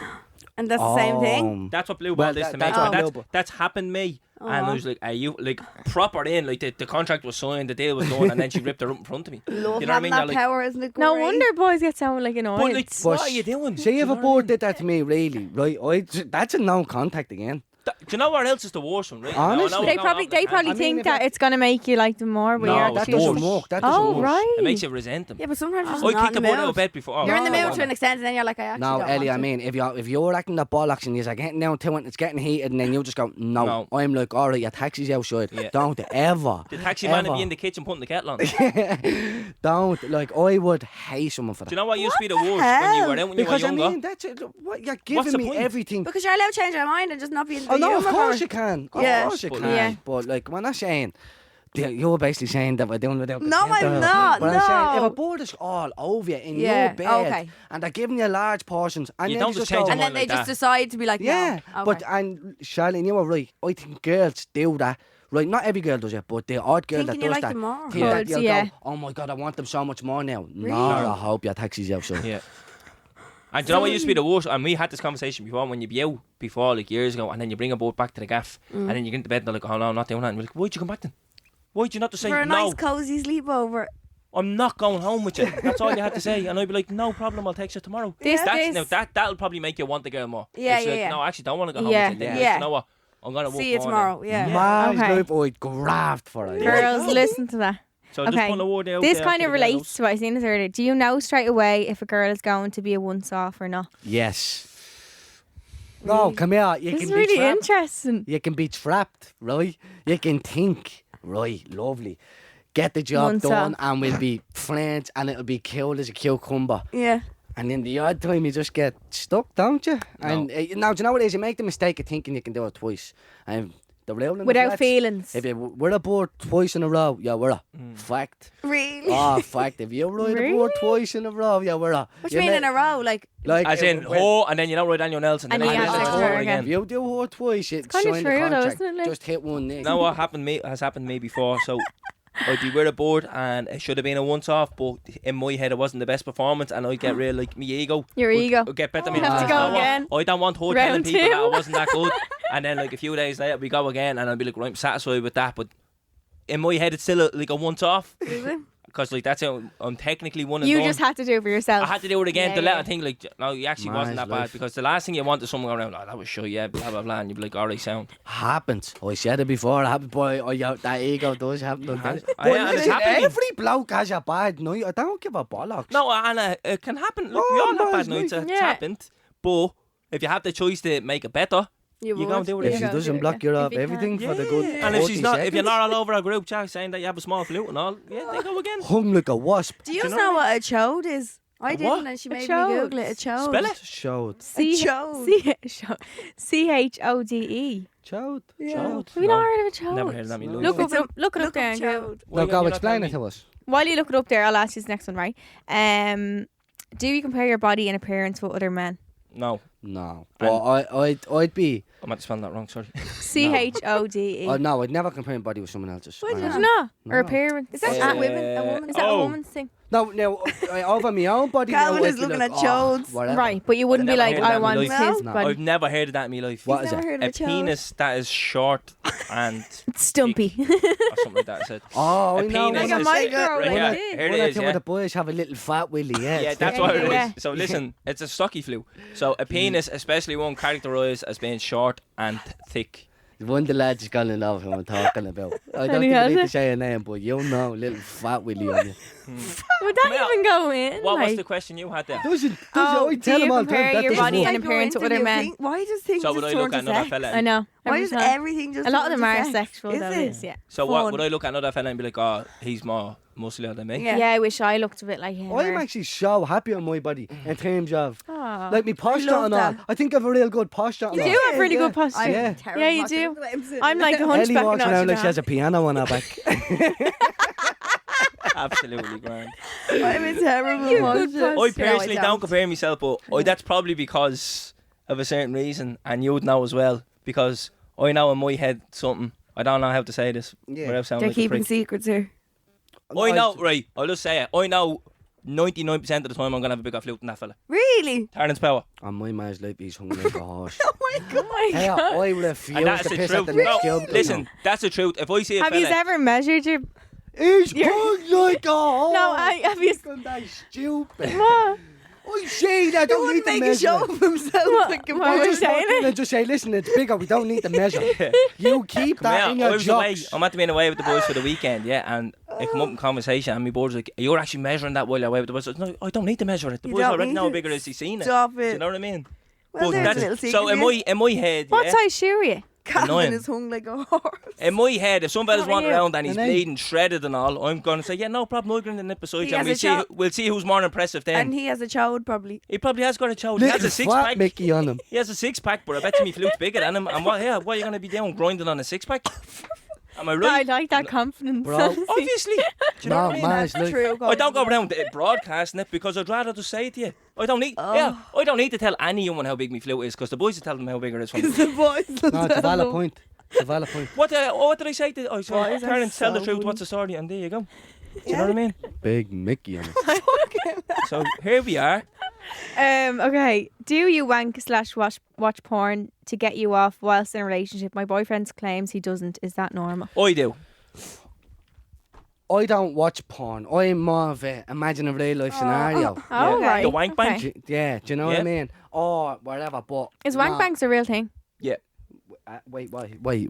And that's the same thing. That's what blue ball Well, is that- to me. that's what blue That's, ball- that's happened to me. And Aw. I was like, "Are you like proper in? Like the contract was signed, the deal was done, and then she ripped her up in front of me." Love You know what I having mean? that You're like, power, isn't it? No great? wonder boys get so like annoyed. but like, what are you doing? See, Do if you a know what I board mean? did that to me, really, right? That's a no contact again. Do you know what else is the worst one? Right? Honestly. they probably I mean, think if that it- it's gonna make you like them more weird. No, that it's doesn't worse. work. That doesn't Oh work. right. It makes you resent them. Yeah, but sometimes you're I just not kicked in the the board out of mood. bed before. You're in the No, mood no, to an extent, and then you're like, I actually No, don't Ellie, want I to. mean, if you're acting the bollocks and you're getting down to it, it's getting heated, and then you just go, no. No. I'm like, all right, your taxi's outside. Yeah. Don't ever. The taxi man would ever. be in the kitchen putting the kettle on. Do Don't. Like, I would hate someone for that. you know what used to be the worst when you hell? were out when you were Because, I younger? mean, that's it. What, you're What's giving the me point? everything. Because you're allowed to change your mind and just not be in the Oh, no, of humour course for you it. can. Of Yeah. course you But- can. Yeah. But, like, when I'm saying... You're basically saying that we're doing without the No, I'm temper. not, But I'm saying, no. if a board is all over you in Yeah, your bed okay. and they're giving you large portions and You then don't you just just change go, And then they like just that. decide to be like, yeah, no. but and Charleen, you were right. I think girls do that. Right, not every girl does it, but the odd girl Thinking that you does like that, them more. think that Could, you'll yeah. go, oh my god, I want them so much more now. Really? No, I hope your taxi's outside. Yeah. And do you know what used to be the worst? And we had this conversation before when you be out before, like years ago, and then you bring a boat back to the gaff, and then you get into bed and they're like, oh no, I'm not doing that. And you're like, why'd you come back then? Why'd you not just say For a no? nice cozy sleepover. I'm not going home with you. That's all you had to say. And I'd be like, no problem, I'll text you tomorrow. That'll probably make you want the girl more. Yeah, it's yeah, like, yeah. no, I actually don't want to go home Yeah. with you. Yeah. You know what? I'm going to work See you more tomorrow. then. Yeah. Man's Okay. life, I'd graft for it. Girls, listen to that. So just Okay. put a word out This there kind to of the girls. relates to what I seen this earlier. Do you know straight away if a girl is going to be a once-off or not? Yes. No, come here. You This can is be really trapped. interesting. You can be trapped, right? You can think, right? Lovely. Get the job Once done, off. and we'll be friends, and it'll be cool as a cucumber. Yeah. And in the odd time, you just get stuck, don't you? And now, do you know what it is? You make the mistake of thinking you can do it twice, and the real and Without flats, feelings. If you were aboard twice in a row, yeah, we're a fact. Really? Oh, fact. If you ride aboard twice in a row, yeah, we're a. What do you mean in a row? Like, Like As in, and then you don't write down your nails, And then you you have have to to do her again. If you do her twice, you kinda sign true the though, contract. isn't it, like? Just hit one neck. Now what has happened to me before, so I'd be with a board and it should have been a once-off, but in my head it wasn't the best performance, and I'd get real, like, my ego. Your would- ego. would get better. You have to go again. I don't want her telling Round people that I two. wasn't that good. And then, like, a few days later we go again and I'd be like, right, I'm satisfied with that, but in my head it's still like a once-off. is it? Because, like, that's how I'm technically one and You done. just had to do it for yourself. I had to do it again Yeah, to let yeah. her think, like, no, you actually wasn't that Man's bad. life. Because the last thing you want is someone going around, oh, that was sure, yeah, blah, blah, blah. And you'd be like, alright, sound. Happens. I said it before. It happened, boy. That ego does happen. Has- But and it's listen, happening. every bloke has a bad night. I don't give a bollocks. No, Anna, it can happen. Look, Oh, we all have man's bad nights. life. It's Yeah. happened. But if you have the choice to make it better, You You go and do it If Yeah. she go doesn't do it, block yeah. you If off you can. everything for the Yeah. good and if 40 she's not, if you're seconds, not all over a group chat saying that you have a small flute and all, yeah, they go again. hung like a wasp. Do you Do you know know what a chode is? I A didn't, what? and she A made chode. me Google it. A chode. Spell it. Chode. CHODE. Chode. Yeah. Chode. Have you not heard of a chode? Never heard of that. Me No. look. Look it up there and go. chode. Now go explain it to us. While you look it up there, I'll ask you this next one, right? Do you compare your body and appearance with other men? No, No. But I'd be. I might have spelled that wrong. Sorry. CHODE. Oh, no, I'd never compare my body with someone else's. Would you Did not? you know? No. Or appearance? Is that Uh, a women? A woman? Is that a Oh. woman's thing? No, over my own body. Calvin now, is I'd be looking like, at chodes. whatever. Right, but you wouldn't be I've never like, heard that I in my want life. his No. body. I've never heard of that in my life. What He's is never it? heard of A a chode. penis that is short and It's stumpy. or something like that. I said. Oh, A I know. penis Like a is- micro, right, like yeah, this. here One it or is. two Yeah. of the boys have a little fat willy, yeah. Yeah, it's that's Yeah, what yeah, it is. yeah. So listen, it's a stocky flu. So a penis, especially one characterised as being short and thick. One of the lads is gonna know who I'm talking about. I don't Any think I need other? to say a name, but you know, little fat willy on you. Would that Well, even go in? What was like, the question you had there? Doesn't Oh, I do tell you him all the compare time that your doesn't body work. and appearance with other men? Why does things So just would I turn look to at another sex? fella? I know. Why Every does time. everything just A lot turn of them to are sex? sexual, Is though. it? It is, yeah. So what Fun. would I look at another fella and be like, oh, he's more muscular than me? Yeah. Yeah, I wish I looked a bit like him. I'm or- actually so happy on my body in terms of Aw. like my posture love and all. that. I think I've a real good posture. and You all. do have really Yeah. good posture. I'm Yeah. terrible Yeah, you posture. do. Look at him sitting I'm like a there. Ellie hunchback. walks and around like all she has a piano on her back. Absolutely grand. I'm a terrible You good posture. I personally don't compare myself, but that's probably because of a certain reason, and you'd know as well, because I know in my head something. I don't know how to say this Yeah. without sounding They're like a keeping prick. secrets here. I know, right, I'll just say it. I know 99% of the time I'm going to have a bigger flute than that fella. Really? Terence Power. On my man's life, he's hungry like a horse. Oh my god. Hey, I refuse And that's to the piss truth. at the next No, job. listen, that's the truth. If I see a Have you fella... ever measured your... He's You're- hungry like a horse. No, have you... That's stupid. What? I say that. He Don't wouldn't need make the a show measurement. of himself. What? Like, What I were you just saying? walk in and just say, listen, it's bigger. We don't need to measure. You keep Come that in here, I your was away. jocks. I'm at to being away with the boys for the weekend, yeah, and it come up in conversation, and my boys like, you're actually measuring that while you're away with the boys. I was like, no, I don't need to measure it. The You boys don't already need know how it. big it is. He's seen it. Stop Do you it. know what I mean? Well, there's a little secret. so in my head, What yeah, size shoe are you? Calvin annoying. is hung like a horse. in my head, if some fella's What are wandering you? around and he's An eight. bleeding, shredded and all, I'm going to say, yeah, no problem. I'll go in the nip beside He you, and has we'll see who's more impressive then. And he has a chode probably. He probably has got a chode. He Little has a six fat pack. Mickey on him. He has a six pack, but I bet you me flute's bigger than him. And what are you going to be doing grinding on a six pack? Am I I right? like that confidence. Bro. Obviously. Do you know No, what I mean? man's life. True. I don't go around broadcasting it because I'd rather just say it to you. I don't need. Yeah, I don't need to tell anyone how big my flute is because the boys will tell them how big it is. From The boys. No, it's a valid point. It's a valid point. what did I say to? Oh, sorry, Boys are Terence, tell the so truth. funny. What's the story? And there you go. Do you know what I mean? Big Mickey on him. So here we are. Okay. Do you wank / watch porn to get you off whilst in a relationship? My boyfriend claims he doesn't. Is that normal? I do. I don't watch porn. I'm more of a imagine a real life scenario. Oh, Yeah. right. The wank bank? Do you know what I Yeah. mean? Or whatever, but... Is wank banks a real thing? Yeah. Wait,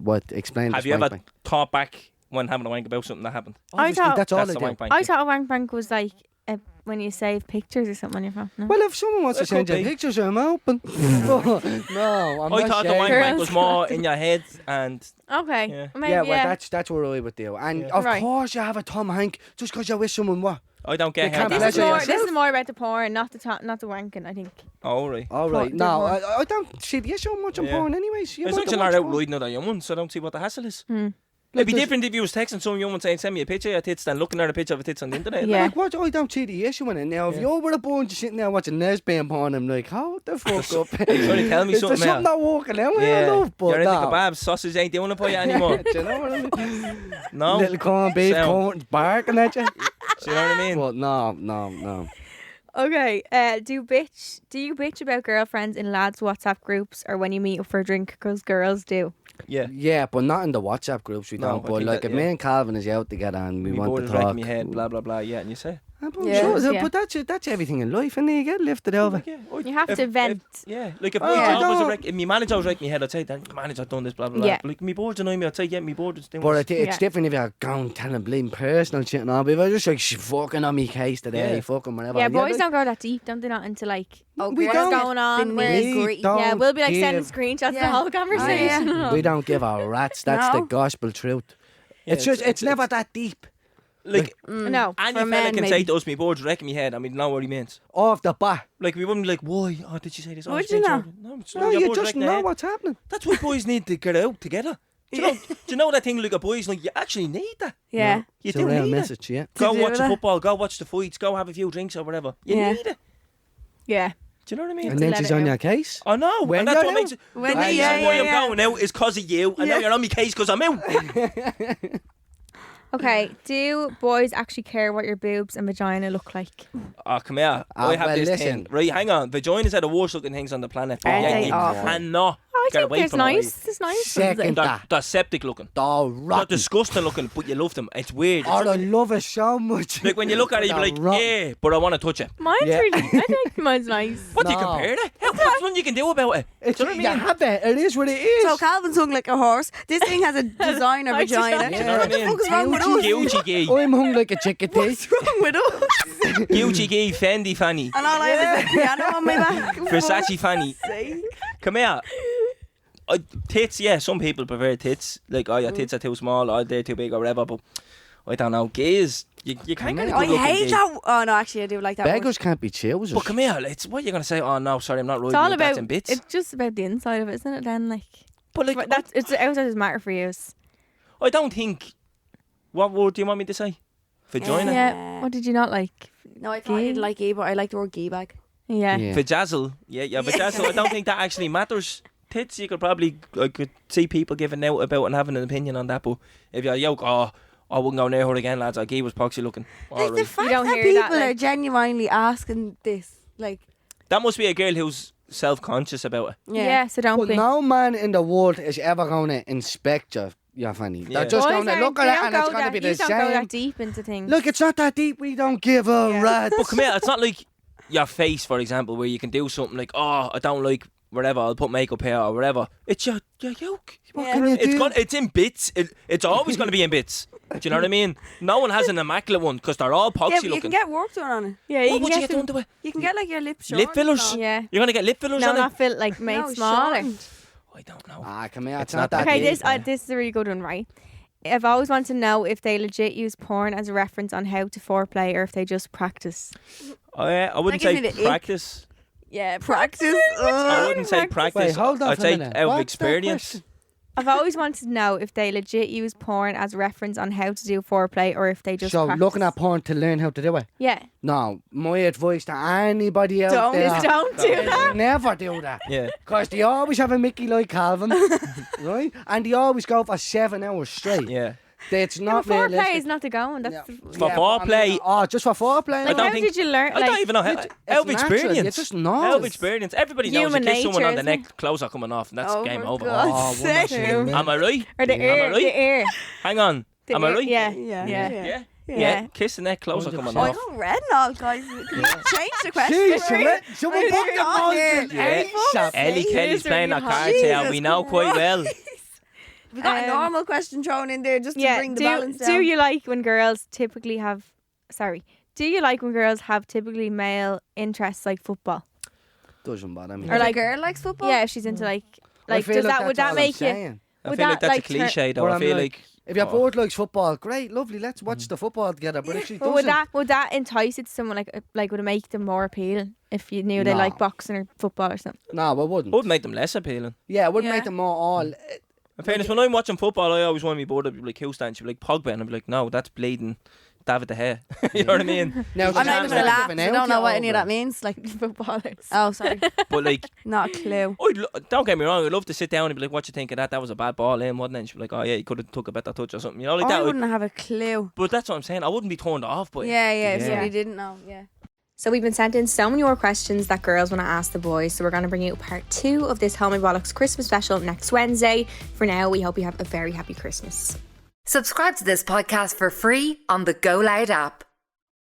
what? Explain Have this you wank ever bank. thought back when having a wank about something that happened? Obviously, thought- that's all That's I the do. wank bank. I yeah. thought a wank bank was like when you save pictures or something on your phone. No? Well, if someone wants to It send could you be. pictures, I'm open. No, I'm I not thought the sharing. wank bank Girls. was more in your head and Okay. Yeah. Maybe, Yeah, well, that's what I would do. And Yeah. of Right. course you have a Tom Hank just because you wish someone what? I don't get They how can't that This is pleasure more. happens. yourself. This is more about the porn, not the wanking. I think. Oh, right. All right. Porn- No, porn. I don't see you so much on Yeah. porn anyways. You It's might like you're watch not out porn. riding other young ones, so I don't see what the hassle is. Hmm. It'd be there's- different if you was texting some young one saying, send me a picture of your tits, than looking at a picture of a tits on the internet. Yeah. Like, what? I don't see the issue in it. Now, if Yeah. you were a bunch sitting there watching lesbian porn, I'm like, hold the fuck up. Trying to tell me Is there something something not working out with Yeah. your love? But You're into no. kebabs, sausage ain't doing it for you anymore. Do you know what I mean? No. Little corned beef, Sound. corn barking at you. Do you know what I mean? But no. Okay. Do you bitch about girlfriends in lads' WhatsApp groups or when you meet up for a drink? Because girls do. Yeah. Yeah, but not in the WhatsApp groups. We No, don't. I But think like, that- if me yeah. and Calvin is out together and we Me want board to is talk, racking my head, blah, blah, blah. Yeah, and you say. Yeah. Sure, Yeah. but that's everything in life, and you get lifted over. Yeah, You have to vent. Yeah, like if Oh, my I job was don't- if my manager was wrecking my head, I'd say, "That manager done this, blah blah blah." Yeah. Like me board's annoying me, I'd say, "Yeah, me board is doing But this." it's Yeah. different if you're going telling bleeding personal shit and all. But if I just like, she fucking on me case today, Yeah. fucking whatever. Yeah, boys like, don't go that deep, don't they? Not into like Oh, We girls don't- get going on, the whereas- nitty-gritty. don't yeah, we'll be like sending give- screenshots of the Yeah. whole conversation. We don't give a rat's. That's the No. gospel truth. Yeah, It's just, it's never that deep. like No, any for fella men, can maybe. say to us, "Me board's wrecking my head." I mean, know what he means. Off the bat. Like we wouldn't be like, "Why? Oh, did you say this?" Oh, Would it's you been not? so- No, it's No, your you board's just wrecking the know head. what's happening. That's why boys need to get out together. Do you know that thing like a boys like you actually need that? Yeah. You It's a do real need message, yeah. it. Go do watch the that. football, go watch the fights, go have a few drinks or whatever. You Yeah. need it. Yeah. Do you know what I mean? And then let she's it on out. your case. I know, When and that's you're what out. makes it. When The you- reason yeah, why yeah, I'm yeah. going out is because of you, and now you're on my case because I'm out. Okay. Do boys actually care what your boobs and vagina look like? Oh, come here. Ah, I have well, this listen. thing. Right, hang on. Vaginas are the worst looking things on the planet. Are yeah, they you awful? cannot Oh, I get think away there's from them. nice. There's nice. Second. ones, like- They're septic looking. They're They're rotten. disgusting looking, but you love them. It's weird. Oh, It's I love it so much. like when you look at it, you're They're like, rotten. yeah, but I want to touch it. Mine's Yeah. really. I think mine's nice. What do you No. compare it? What's nothing you can do about it? It's, Do you know what I you mean? have it. It is what it is. So Calvin's hung like a horse. This thing has a designer I just- vagina. Do you know what I What the mean? fuck is wrong with us? Gucci gee. I'm hung like a chickadee. What's wrong with us? Gucci gee, Fendi fanny, And all I have is a piano on my back. Versace fanny. Come here. Tits, yeah, some people prefer tits. Like, oh, your tits are too small, or they're too big, or whatever. But I don't know. Gays, you can't get a I good looking hate gay. that. Oh no, actually, I do like that. Beggars can't be choosers. But come here, it's what you're gonna say. Oh no, sorry, I'm not It's riding all you. That's about. in bits. It's just about the inside of it, isn't it? Then like. But like, That's it's outside doesn't matter for you. I don't think. What word do you want me to say? Vagina. Yeah. What did you not like? No, I thought I didn't like gay, but I like the word gay bag. Yeah. Yeah. Vajazzle. Yeah, vajazzle. I don't think that actually matters. Tits, you could probably, I could see people giving out about and having an opinion on that. But if you're yoke, oh, I wouldn't go near her again, lads. Like, he was poxy looking. Like the Alright. fact don't that hear people that, like- are genuinely asking this, like, That must be a girl who's self-conscious about it. Yeah. So don't But be. no man in the world is ever going to inspect your fanny. Yeah. They're just Boys going to aren't- look they at it don't and it's go going to that- be the you don't go same. that deep into things. Look, it's not that deep. We don't give a rat. But come here, it's not like your face, for example, where you can do something like, oh, I don't like whatever, I'll put makeup here or whatever. It's your yolk. What can you do? It's in bits. It's always going to be in bits. Do you know what I mean? No one has an immaculate one because they're all poxy yeah, but you looking. can get work done on it. Yeah. What would you get them- done to it? You can get like your lips short. Lip fillers? Yeah. You're going to get lip fillers No, on not it? feel like made No, smaller. shortened. I don't know. Ah, come here. It's, It's not not that Okay, deep. this is a really good one, right? I've always wanted to know if they legit use porn as a reference on how to foreplay or if they just practice. I wouldn't That gives say me the ick. practice. Yeah, Practice. I wouldn't say practice. practice. Wait, hold on I'd for a say minute. out of What's that experience. question? I've always wanted to know if they legit use porn as a reference on how to do foreplay or if they just So practice. looking at porn to learn how to do it. Yeah. No, my advice to anybody out Don't. there: Don't do is that. never do that. Yeah. Because they always have a Mickey like Calvin, right? And they always go for 7 hours straight. Yeah. It's Yeah, not but foreplay realistic. is not the going. That's Yeah. the, For foreplay. Oh, just for foreplay? like, don't how think- did you learn? I don't even know how. Out of natural, experience. you just know. Out of experience. Everybody knows you Human kiss someone nature, on the isn't neck, clothes are coming off, and that's Oh, game for over. God's Oh, sake. sake. Am I right? Or the Am ear, I right? the ear. Hang on. The Am I ear, right? Yeah. Yeah. Yeah. Yeah. Kiss the neck, clothes are coming 100%. Oh, I off. got red and all, guys. Can you change the question? Jeez, someone Where's put your the on balls here? in Yeah. ASAP. Ellie Kelly's These are playing really our hot. cards here. Jesus We know quite well. We got a Um, normal question thrown in there just to Yeah. bring the balance down. Do you like when girls typically have? Sorry. Do you like when girls have typically male interests like football? Doesn't bother me. Or Or like- like a girl likes football? Yeah, if she's into like I feel does like that would that's that all make I'm you? saying. I Would feel like that, that's a like, cliche though. But I I'm feel like, like If your board likes football, great, lovely, let's watch the football together. But if she But would doesn't, that entice it to someone like would it make them more appealing if you knew they No. like boxing or football or something? no, I wouldn't. would make them less appealing. Yeah, it wouldn't Yeah. make them more all. In fairness, when I'm watching football, I always want to be bored. I'd be like, who's that? She'd be like, Pogba. And I'd be like, no, that's bleeding David De Gea. You know what I mean? Now, I'm not even going to laugh. giving I out don't know yet what any of over that means. Like, Footballers. oh, sorry. But like, Not a clue. don't get me wrong, I'd love to sit down and be like, what you think of that? That was a bad ball in, wasn't it? And she'd be like, oh yeah, you could have took a better touch or something. You know, like I that. wouldn't have a clue. But that's what I'm saying. I wouldn't be turned off by it. Yeah, if Yeah. somebody didn't know, yeah. So we've been sent in so many more questions that girls want to ask the boys. So we're going to bring you part 2 of this Talking Bollox Christmas special next Wednesday. For now, we hope you have a very happy Christmas. Subscribe to this podcast for free on the Go Loud app.